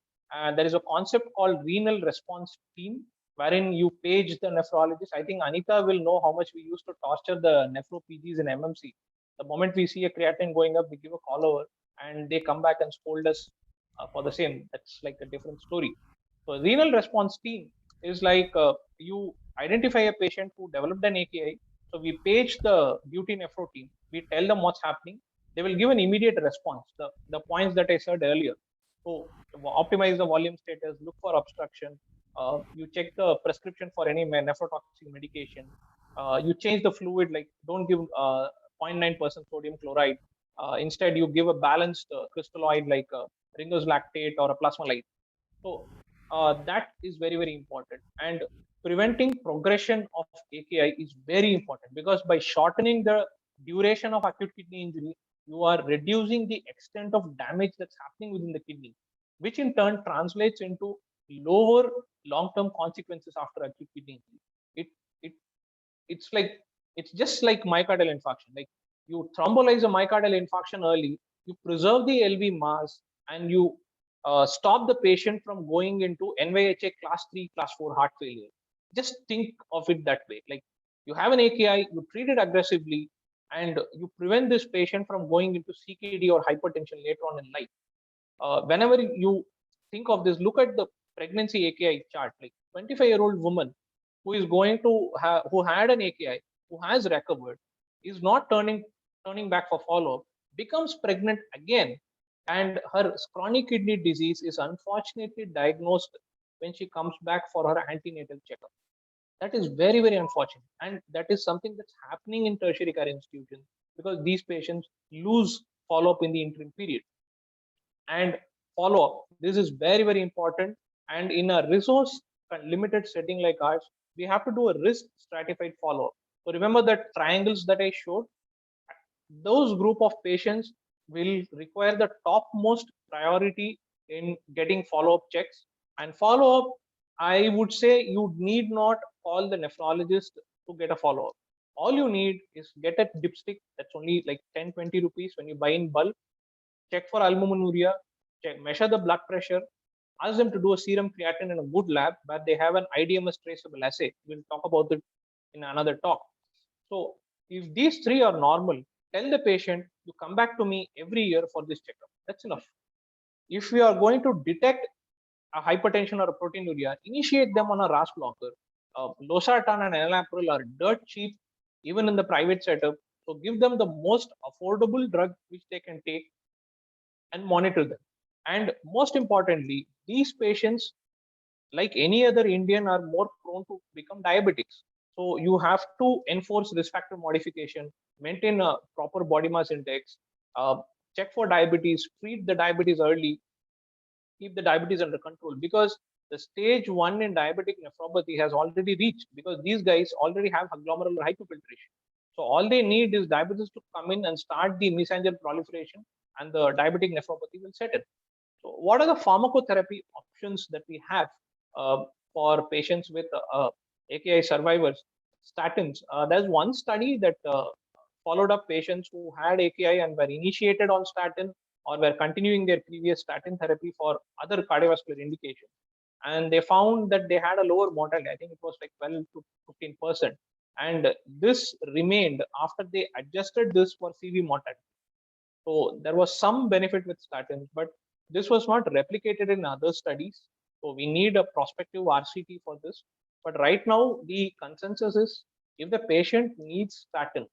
There is a concept called renal response team, wherein you page the nephrologist. I think Anita will know how much we used to torture the nephro PGs in MMC. The moment we see a creatinine going up, we give a call over and they come back and scold us for the same. That's like a different story. So renal response team is like you identify a patient who developed an AKI. So we page the duty nephro team. We tell them what's happening. They will give an immediate response. The points that I said earlier. So optimize the volume status, look for obstruction. You check the prescription for any nephrotoxic medication. You change the fluid, like don't give 0.9% sodium chloride. Instead, you give a balanced crystalloid like Ringer's lactate or a plasmalite. So that is very, very important. And preventing progression of AKI is very important, because by shortening the duration of acute kidney injury, you are reducing the extent of damage that's happening within the kidney, which in turn translates into lower long-term consequences after acute kidney injury. It's just like myocardial infarction. Like you thrombolize a myocardial infarction early, you preserve the LV mass, and you stop the patient from going into NYHA class 3, class 4 heart failure. Just think of it that way. Like you have an AKI, you treat it aggressively, and you prevent this patient from going into CKD or hypertension later on in life. Whenever you think of this, look at the pregnancy AKI chart. Like 25-year-old woman who is going to who had an AKI, who has recovered, is not turning back for follow-up, becomes pregnant again, and her chronic kidney disease is unfortunately diagnosed when she comes back for her antenatal checkup. That is very, very unfortunate, and that is something that's happening in tertiary care institutions, because these patients lose follow-up in the interim period. And follow-up, this is very, very important, and in a resource limited setting like ours, we have to do a risk stratified follow-up. So remember the triangles that I showed? Those group of patients will require the topmost priority in getting follow-up checks. And follow-up, I would say you need not call the nephrologist to get a follow-up. All you need is get a dipstick that's only like 10-20 rupees when you buy in bulk. Check for albuminuria, measure the blood pressure, ask them to do a serum creatinine in a good lab where they have an IDMS traceable assay. We'll talk about it in another talk. So if these three are normal, tell the patient, you come back to me every year for this checkup. That's enough. If we are going to detect a hypertension or a proteinuria, initiate them on a RAS blocker. Losartan and enalapril are dirt cheap, even in the private setup. So give them the most affordable drug which they can take and monitor them. And most importantly, these patients, like any other Indian, are more prone to become diabetics. So you have to enforce risk factor modification, maintain a proper body mass index, check for diabetes, treat the diabetes early, keep the diabetes under control, because the stage 1 in diabetic nephropathy has already reached, because these guys already have glomerular hyperfiltration. So all they need is diabetes to come in and start the mesangial proliferation, and the diabetic nephropathy will set in. So what are the pharmacotherapy options that we have for patients with AKI survivors? Statins. There's one study that followed up patients who had AKI and were initiated on statin or were continuing their previous statin therapy for other cardiovascular indications. And they found that they had a lower mortality. I think it was like 12 to 15%. And this remained after they adjusted this for CV mortality. So there was some benefit with statins, but this was not replicated in other studies. So we need a prospective RCT for this. But right now, the consensus is if the patient needs statin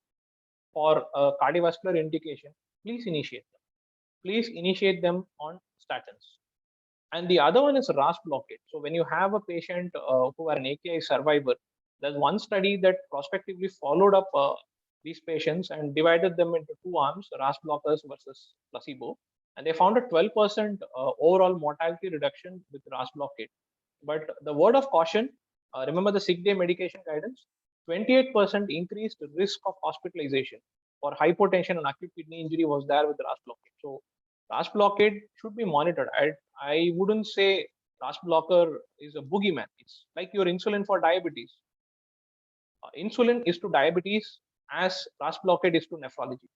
for a cardiovascular indication, please initiate them. Please initiate them on statins. And the other one is RAS blockade. So when you have a patient who are an AKI survivor, there's one study that prospectively followed up these patients and divided them into two arms, RAS blockers versus placebo. And they found a 12% overall mortality reduction with RAS blockade. But the word of caution, remember the sick day medication guidance, 28% increased risk of hospitalization for hypotension and acute kidney injury was there with RAS blockade. So RAS blockade should be monitored. I wouldn't say RAS blocker is a boogeyman. It's like your insulin for diabetes. Insulin is to diabetes as RAS blockade is to nephrology.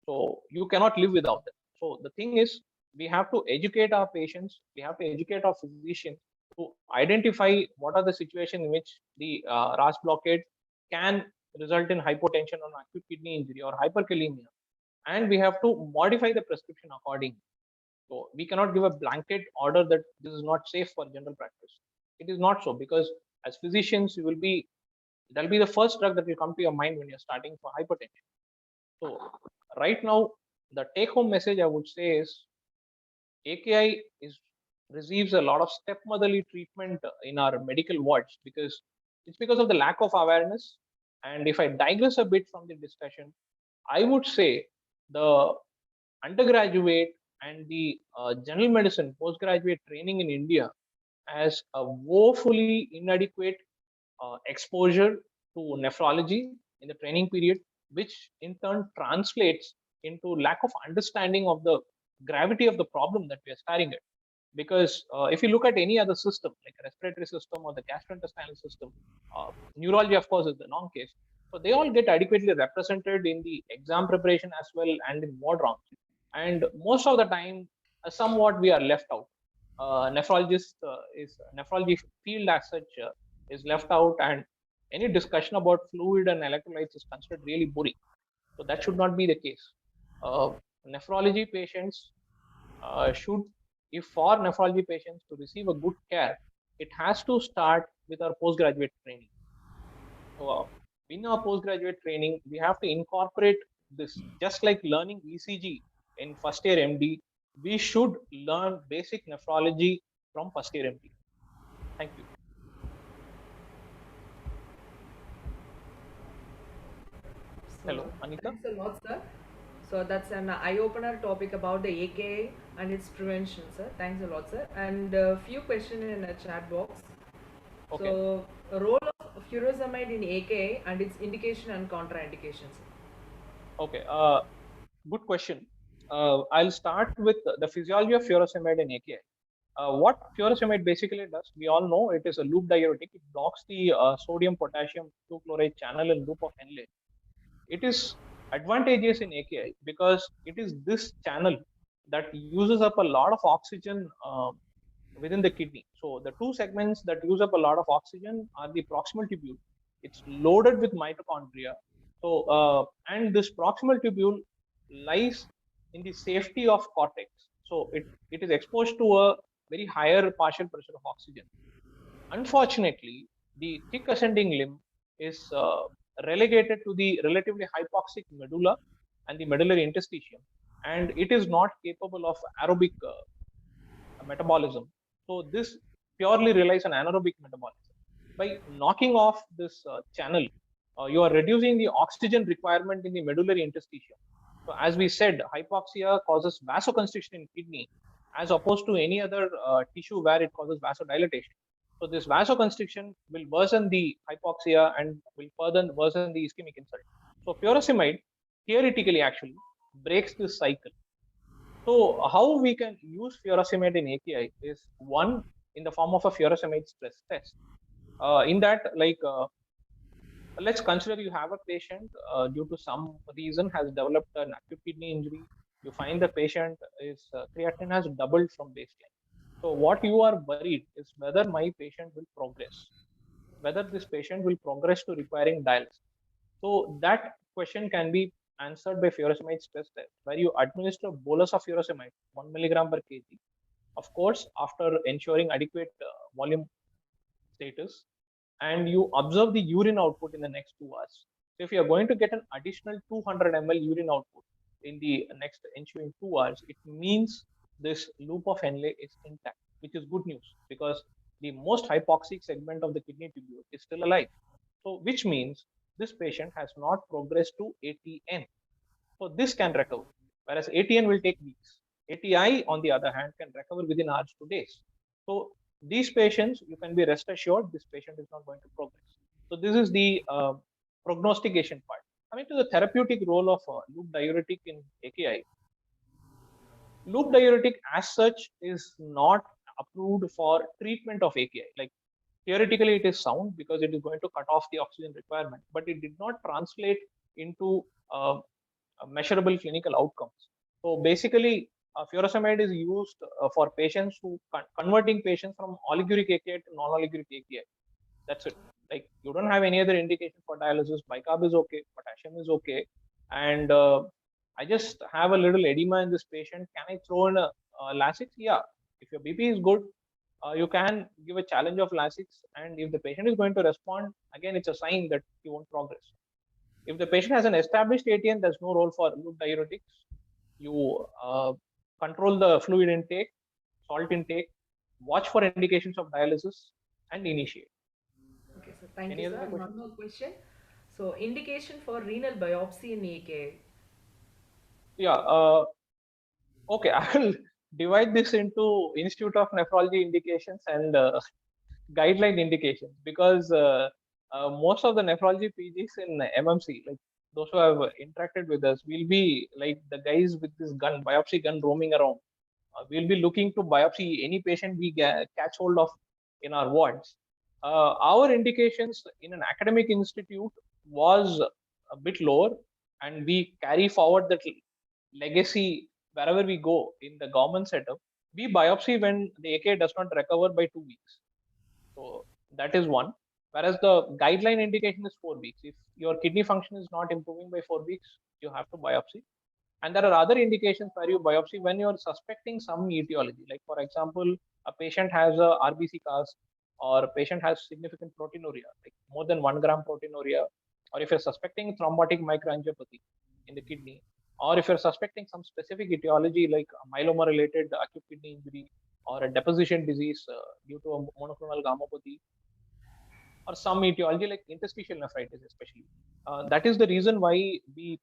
So you cannot live without them. So the thing is, we have to educate our patients, we have to educate our physicians to identify what are the situations in which the RAS blockade can result in hypotension or acute kidney injury or hyperkalemia. And we have to modify the prescription accordingly. So we cannot give a blanket order that this is not safe for general practice. It is not so, because as physicians, you will be, that'll be the first drug that will come to your mind when you're starting for hypertension. So right now, the take-home message I would say is AKI receives a lot of stepmotherly treatment in our medical wards because it's because of the lack of awareness. And if I digress a bit from the discussion, I would say the undergraduate and the general medicine postgraduate training in India has a woefully inadequate exposure to nephrology in the training period, which in turn translates into lack of understanding of the gravity of the problem that we are staring at. Because if you look at any other system, like a respiratory system or the gastrointestinal system, neurology, of course, is the non case. So they all get adequately represented in the exam preparation as well and in ward rounds. And most of the time, somewhat we are left out. Nephrology field as such is left out, and any discussion about fluid and electrolytes is considered really boring. So that should not be the case. Nephrology patients should, if for nephrology patients to receive a good care, it has to start with our postgraduate training. So in our postgraduate training, we have to incorporate this, just like learning ECG in first year MD, we should learn basic nephrology from first year MD. Thank you. Hello, Anita. Thanks a lot, sir. So that's an eye-opener topic about the AKI and its prevention, sir. Thanks a lot, sir. And a few questions in a chat box. Okay. So, role of furosemide in AKI and its indication and contraindications. Okay. Good question. I'll start with the physiology of furosemide in AKI. What furosemide basically does, we all know it is a loop diuretic. It blocks the sodium-potassium 2-chloride channel and loop of Henle. It is advantageous in AKI because it is this channel that uses up a lot of oxygen within the kidney. So the two segments that use up a lot of oxygen are the proximal tubule. It's loaded with mitochondria. So and this proximal tubule lies in the safety of cortex. So it is exposed to a very higher partial pressure of oxygen. Unfortunately, the thick ascending limb is relegated to the relatively hypoxic medulla and the medullary interstitium, and it is not capable of aerobic metabolism. So this purely relies on anaerobic metabolism. By knocking off this channel, you are reducing the oxygen requirement in the medullary interstitium. So as we said, hypoxia causes vasoconstriction in kidney as opposed to any other tissue where it causes vasodilatation. So this vasoconstriction will worsen the hypoxia and will further worsen the ischemic insult. So furosemide theoretically actually breaks this cycle. So how we can use furosemide in AKI is one in the form of a furosemide stress test. In that, like let's consider you have a patient due to some reason has developed an acute kidney injury. You find the patient is creatinine has doubled from baseline. So what you are worried is whether my patient will progress, whether this patient will progress to requiring dialysis. So that question can be answered by furosemide stress test, where you administer a bolus of furosemide, 1 milligram per kg, of course, after ensuring adequate volume status, and you observe the urine output in the next 2 hours. So if you are going to get an additional 200 ml urine output in the next ensuing 2 hours, it means this loop of Henle is intact, which is good news because the most hypoxic segment of the kidney tubule is still alive. So which means this patient has not progressed to ATN. So this can recover, whereas ATN will take weeks. ATI, on the other hand, can recover within hours to days. So these patients, you can be rest assured, this patient is not going to progress. So this is the prognostication part. Coming to the therapeutic role of loop diuretic in AKI, loop diuretic as such is not approved for treatment of AKI. Like theoretically, it is sound because it is going to cut off the oxygen requirement, but it did not translate into measurable clinical outcomes. So basically, furosemide is used for patients who converting patients from oliguric AKI to non-oliguric AKI. That's it. Like you don't have any other indication for dialysis. Bicarb is okay, potassium is okay, and I just have a little edema in this patient. Can I throw in a Lasix? Yeah. If your BP is good, you can give a challenge of Lasix, and if the patient is going to respond, again, it's a sign that he won't progress. If the patient has an established ATN, there's no role for loop diuretics. You control the fluid intake, salt intake, watch for indications of dialysis, and initiate. Okay, so thank Any you, other sir. And questions? one more question. So, indication for renal biopsy in AKI. Yeah. Okay, I will divide this into Institute of Nephrology indications and guideline indications, because most of the nephrology PGs in MMC, like those who have interacted with us, will be like the guys with this gun, biopsy gun roaming around. We'll be looking to biopsy any patient we catch hold of in our wards. Our indications in an academic institute was a bit lower, and we carry forward that legacy wherever we go in the government setup. We biopsy when the AKI does not recover by 2 weeks. So that is one. Whereas the guideline indication is 4 weeks. If your kidney function is not improving by 4 weeks, you have to biopsy. And there are other indications where you biopsy when you're suspecting some etiology. Like, for example, a patient has a RBC cast, or a patient has significant proteinuria, like more than 1 gram proteinuria, or if you're suspecting thrombotic microangiopathy in the kidney, or if you're suspecting some specific etiology like myeloma related acute kidney injury, or a deposition disease due to a monoclonal gammopathy, or some etiology like interstitial nephritis, especially. That is the reason why we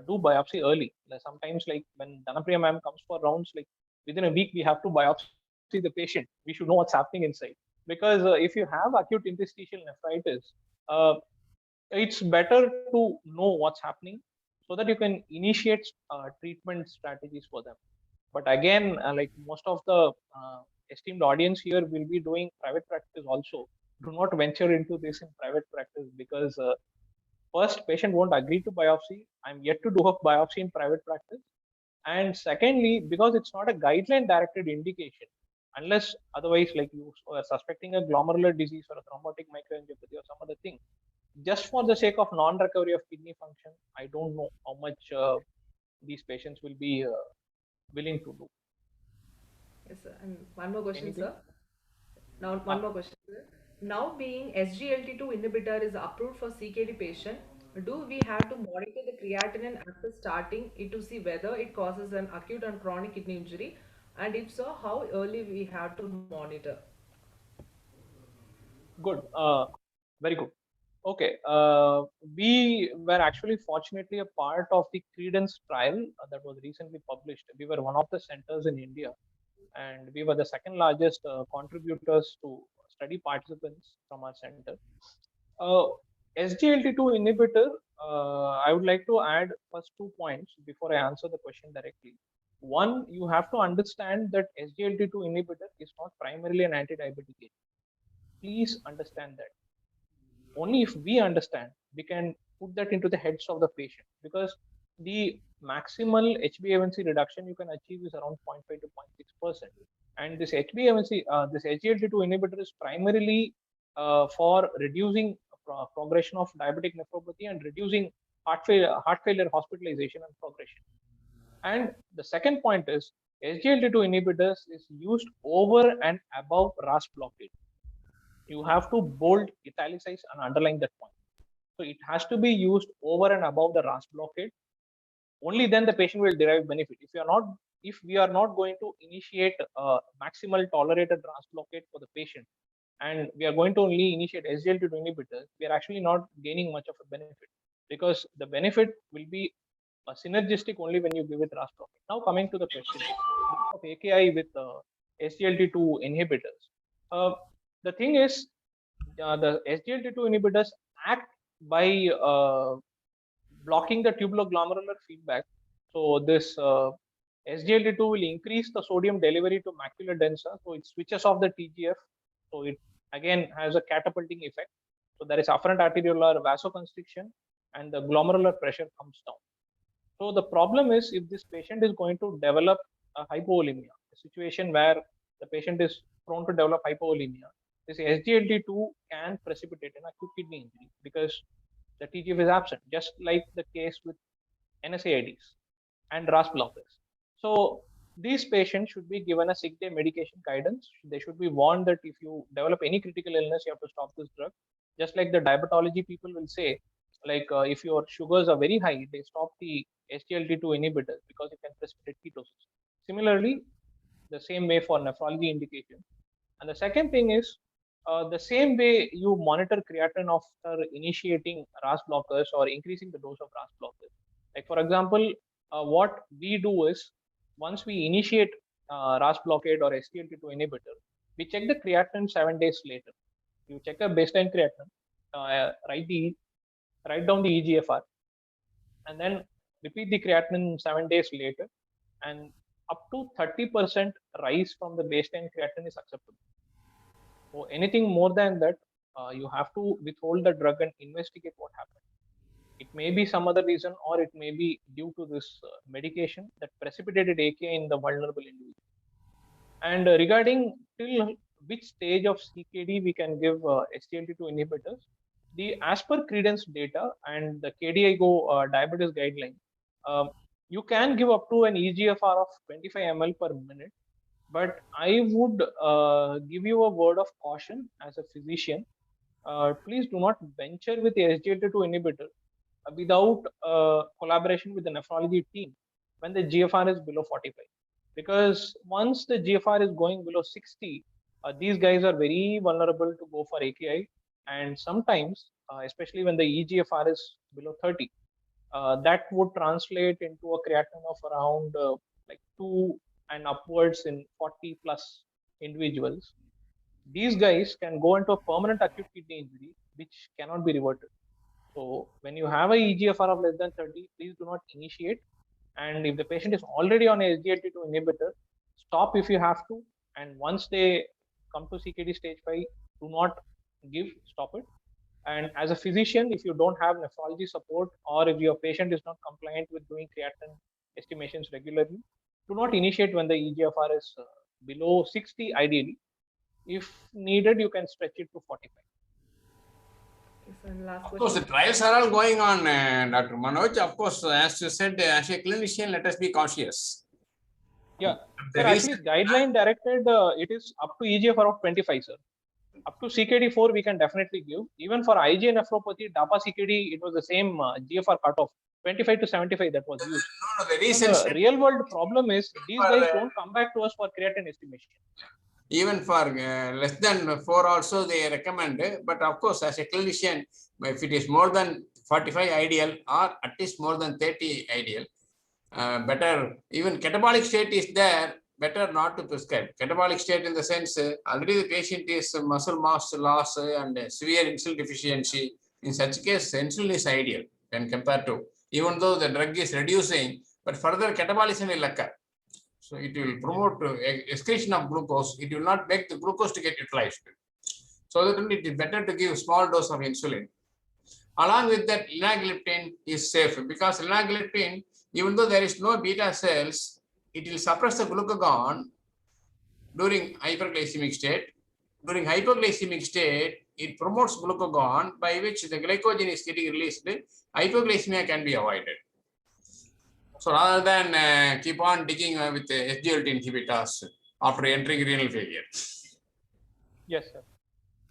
do biopsy early. Like sometimes, like when Dhanapriya ma'am comes for rounds, like within a week, we have to biopsy the patient. We should know what's happening inside. Because if you have acute interstitial nephritis, it's better to know what's happening so that you can initiate treatment strategies for them. But again, like most of the esteemed audience here will be doing private practice also. Do not venture into this in private practice, because first, patient won't agree to biopsy. I'm yet to do a biopsy in private practice. And secondly, because it's not a guideline directed indication, unless otherwise, like you are suspecting a glomerular disease or a thrombotic microangiopathy or some other thing, just for the sake of non-recovery of kidney function, I don't know how much these patients will be willing to do. Yes, sir. And one more question, Anything? sir. Now, one more question, sir. Now, being SGLT2 inhibitor is approved for CKD patient, do we have to monitor the creatinine after starting it to see whether it causes an acute and chronic kidney injury? And if so, how early we have to monitor? Good. Very good. Okay. We were actually fortunately a part of the Credence trial that was recently published. We were one of the centers in India, and we were the second largest contributors to study participants from our center. SGLT2 inhibitor, I would like to add first 2 points before I answer the question directly. One, you have to understand that SGLT2 inhibitor is not primarily an anti-diabetic agent. Please understand that. Only if we understand, we can put that into the heads of the patient, because the maximal HbA1c reduction you can achieve is around 0.5 to 0.6%. And this HbA1c, this SGLT2 inhibitor is primarily for reducing progression of diabetic nephropathy and reducing heart failure hospitalization and progression. And the second point is SGLT2 inhibitors is used over and above RAS blockade. You have to bold, italicize, and underline that point. So it has to be used over and above the RAS blockade. Only then the patient will derive benefit. If we are not going to initiate a maximal tolerated RAS blockade for the patient, and we are going to only initiate SGLT2 inhibitors, we are actually not gaining much of a benefit, because the benefit will be synergistic only when you give it RAS blockade. Now coming to the question of AKI with SGLT2 inhibitors. The thing is, the SGLT2 inhibitors act by blocking the tubuloglomerular feedback. So this SGLT2 will increase the sodium delivery to macula densa. So it switches off the TGF. So it again has a catapulting effect. So there is afferent arteriolar vasoconstriction and the glomerular pressure comes down. So the problem is, if this patient is going to develop a hypovolemia, a situation where the patient is prone to develop hypovolemia, this SGLT2 can precipitate an acute kidney injury because the TGF is absent, just like the case with NSAIDs and RAS blockers. So these patients should be given a sick day medication guidance. They should be warned that if you develop any critical illness, you have to stop this drug. Just like the diabetology people will say, like if your sugars are very high, they stop the SGLT2 inhibitors because it can precipitate ketosis. Similarly, the same way for nephrology indication. And the second thing is, the same way you monitor creatinine after initiating RAS blockers or increasing the dose of RAS blockers. Like for example, what we do is, once we initiate RAS blockade or SGLT2 inhibitor, we check the creatinine 7 days later. You check a baseline creatinine, write down the EGFR, and then repeat the creatinine 7 days later, and up to 30% rise from the baseline creatinine is acceptable. So anything more than that, you have to withhold the drug and investigate what happened. It may be some other reason, or it may be due to this medication that precipitated AKI in the vulnerable individual. And regarding till which stage of CKD we can give SGLT2 inhibitors, as per Credence data and the KDIGO diabetes guideline, you can give up to an EGFR of 25 ml per minute. But I would give you a word of caution as a physician. Please do not venture with the SGLT2 inhibitor without collaboration with the nephrology team when the GFR is below 45. Because once the GFR is going below 60, these guys are very vulnerable to go for AKI. And sometimes, especially when the EGFR is below 30, that would translate into a creatinine of around like 2 and upwards in 40 plus individuals. These guys can go into a permanent acute kidney injury, which cannot be reverted. So when you have a EGFR of less than 30, please do not initiate. And if the patient is already on a SGLT2 inhibitor, stop if you have to. And once they come to CKD stage 5, do not give, stop it. And as a physician, if you don't have nephrology support, or if your patient is not compliant with doing creatinine estimations regularly, do not initiate when the EGFR is below 60 ideally. If needed, you can stretch it to 45. Yes, and last Of course, the question. trials are all going on, Dr. Manoj. Of course, as you said, as a clinician, let us be cautious. Yeah, The sir, actually guideline directed, it is up to EGFR of 25, sir. Up to CKD4, we can definitely give. Even for IgA nephropathy, DAPA CKD, it was the same GFR cutoff, 25 to 75 that was used. No, the recent The real world problem is these guys don't come back to us for creatinine estimation. even for less than 4 also they recommend, but of course as a clinician, if it is more than 45 ideal or at least more than 30 ideal, better, even catabolic state is there, better not to prescribe. Catabolic state in the sense, already the patient is muscle mass loss and severe insulin deficiency. In such case, insulin is ideal when compared to, even though the drug is reducing, but further catabolism will occur. So it will promote excretion of glucose. It will not make the glucose to get utilized. So that it is better to give small dose of insulin. Along with that, linagliptin is safe because linagliptin, even though there is no beta cells, it will suppress the glucagon during hyperglycemic state. During hypoglycemic state, it promotes glucagon by which the glycogen is getting released. Hypoglycemia can be avoided. So rather than keep on digging with the SGLT inhibitors after entering renal failure. Yes, sir.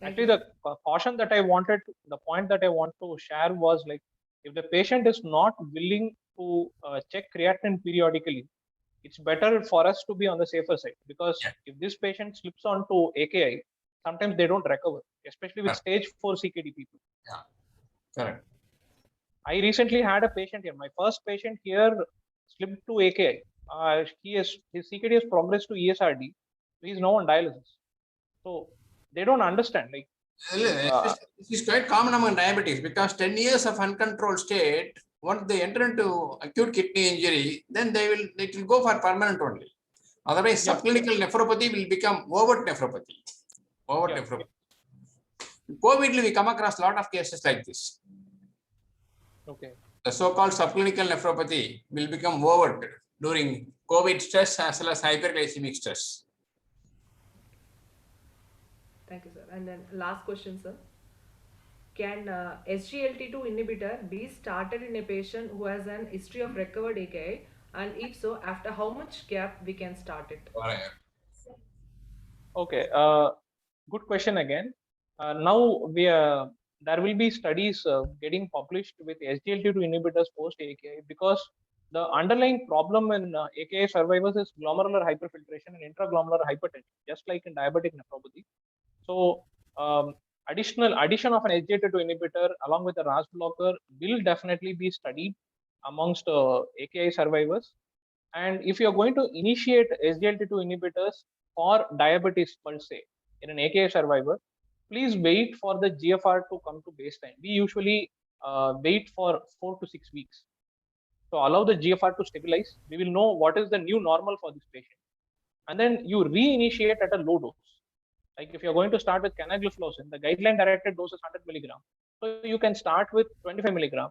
Thank Actually, the caution that I wanted, the point that I want to share was like, if the patient is not willing to check creatinine periodically, it's better for us to be on the safer side, because if this patient slips on to AKI, sometimes they don't recover, especially with stage 4 CKD people. Correct. I recently had a patient here. My first patient here slipped to AKI. His CKD has progressed to ESRD. He is now on dialysis. So they don't understand. Like, This is quite common among diabetes because 10 years of uncontrolled state, once they enter into acute kidney injury, then it will go for permanent only. Otherwise, Yeah. subclinical nephropathy will become overt nephropathy. Yeah. Nephropathy. COVID, we come across a lot of cases like this. Okay. The so-called subclinical nephropathy will become overt during COVID stress as well as hyperglycemic stress. Thank you, sir. And then last question, sir. Can SGLT2 inhibitor be started in a patient who has an history of recovered AKI? And if so, after how much gap we can start it? Okay. Good question again. Now there will be studies getting published with SGLT2 inhibitors post AKI, because the underlying problem in AKI survivors is glomerular hyperfiltration and intraglomerular hypertension, just like in diabetic nephropathy. So addition of an SGLT2 inhibitor along with a RAS blocker will definitely be studied amongst AKI survivors. And if you're going to initiate SGLT2 inhibitors for diabetes per se in an AKI survivor, please wait for the GFR to come to baseline. We usually wait for 4 to 6 weeks. So allow the GFR to stabilize. We will know what is the new normal for this patient. And then you reinitiate at a low dose. Like if you're going to start with canagliflozin, the guideline directed dose is 100 milligram. So you can start with 25 milligram.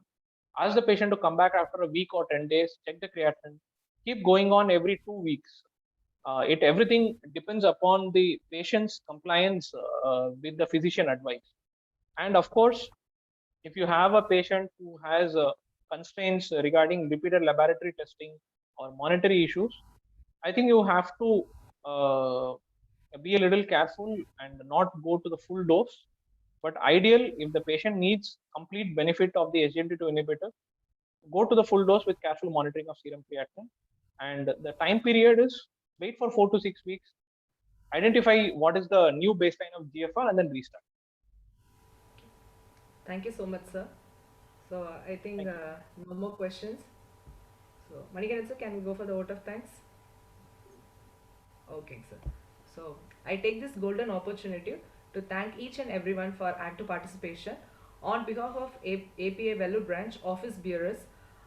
Ask the patient to come back after a week or 10 days, check the creatinine, keep going on every 2 weeks. Everything depends upon the patient's compliance with the physician advice. And of course, if you have a patient who has constraints regarding repeated laboratory testing or monetary issues, I think you have to be a little careful and not go to the full dose. But ideal, if the patient needs complete benefit of the SGLT2 inhibitor, go to the full dose with careful monitoring of serum creatinine. And the time period is wait for 4 to 6 weeks, identify what is the new baseline of GFR, and then restart. Thank you so much, sir. So I think no more questions. So Manikandan sir, can we go for the vote of thanks? Okay, sir. So I take this golden opportunity to thank each and everyone for active participation. On behalf of APA Vellore branch office bearers,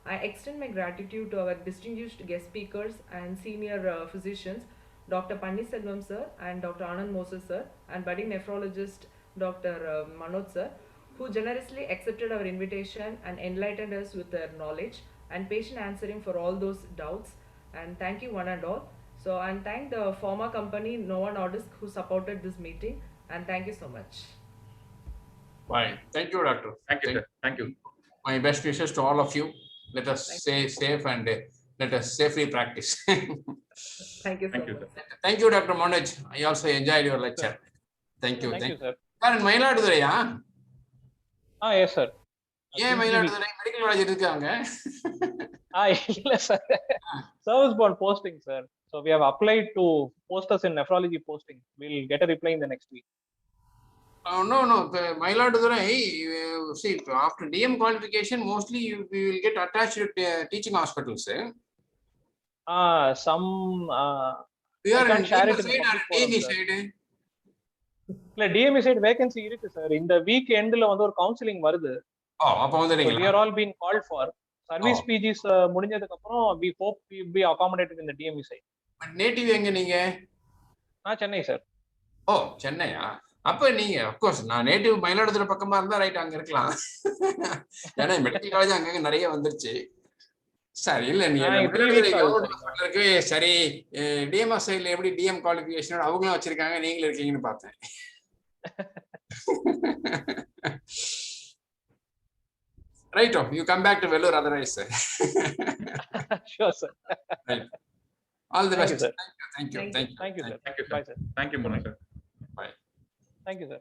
I extend my gratitude to our distinguished guest speakers and senior physicians, Dr. Panniselvam sir and Dr. Anand Moses sir, and budding nephrologist Dr. Manoj sir, who generously accepted our invitation and enlightened us with their knowledge and patient answering for all those doubts. And thank you one and all. So, and thank the pharma company Novo Nordisk who supported this meeting, and thank you so much. Fine. Thank you, Doctor. Thank you, sir. Thank you. My best wishes to all of you. Let us stay safe and let us safely practice. Thank you so Thank you, much. sir. Thank you, Dr. Manoj. I also enjoyed your lecture. Thank you. Thank you, sir. Sir, in Mayiladuthurai, Yes, sir. ஏன் Mayiladuthurai medical college இருக்காங்க? Yes, sir. Service bound posting, sir. So we have applied to post us in nephrology posting. We'll get a reply in the next week. No. Mayiladuthurai, see, after DM qualification, mostly we will get attached with teaching hospitals. Some We are I can't in share DM it in the side or public forum, DME sir. side. இல்ல DME side vacancy இருக்கு sir. இந்த week எண்ட்ல வந்து ஒரு counselling வருது. அப்ப So we வந்துறீங்களா? are all being called for. Service PGs முடிஞ்சதுக்கு அப்புறம் we hope we be accommodated in the DME side. But native எங்க நீங்க? நான் சென்னை சார். சென்னையா? அப்ப நீங்க of course நான் நேட்டிவ் மயிலாடுதுறை பக்கமா இருந்தா ரைட் அங்க இருக்கலாம். ஏன்னா மெடிக்கல் காலேஜ் அங்க நிறைய வந்துருச்சு. சரி இல்ல நீ இருக்கு சரி டிஎம்எஸ் சைடுல எப்படி டிஎம் குவாலிஃபிகேஷன் அவங்களும் வச்சிருக்காங்க நீங்களும் இருக்கீங்கன்னு பார்த்தேன். Right, you come back to Vellore otherwise, sir. Sure, sir. Right. All the best. Sir. Thank you, sir. Thank you, sir. Thank you, sir. Bye, sir. Thank you, Manoj, sir. Bye. Thank you, sir.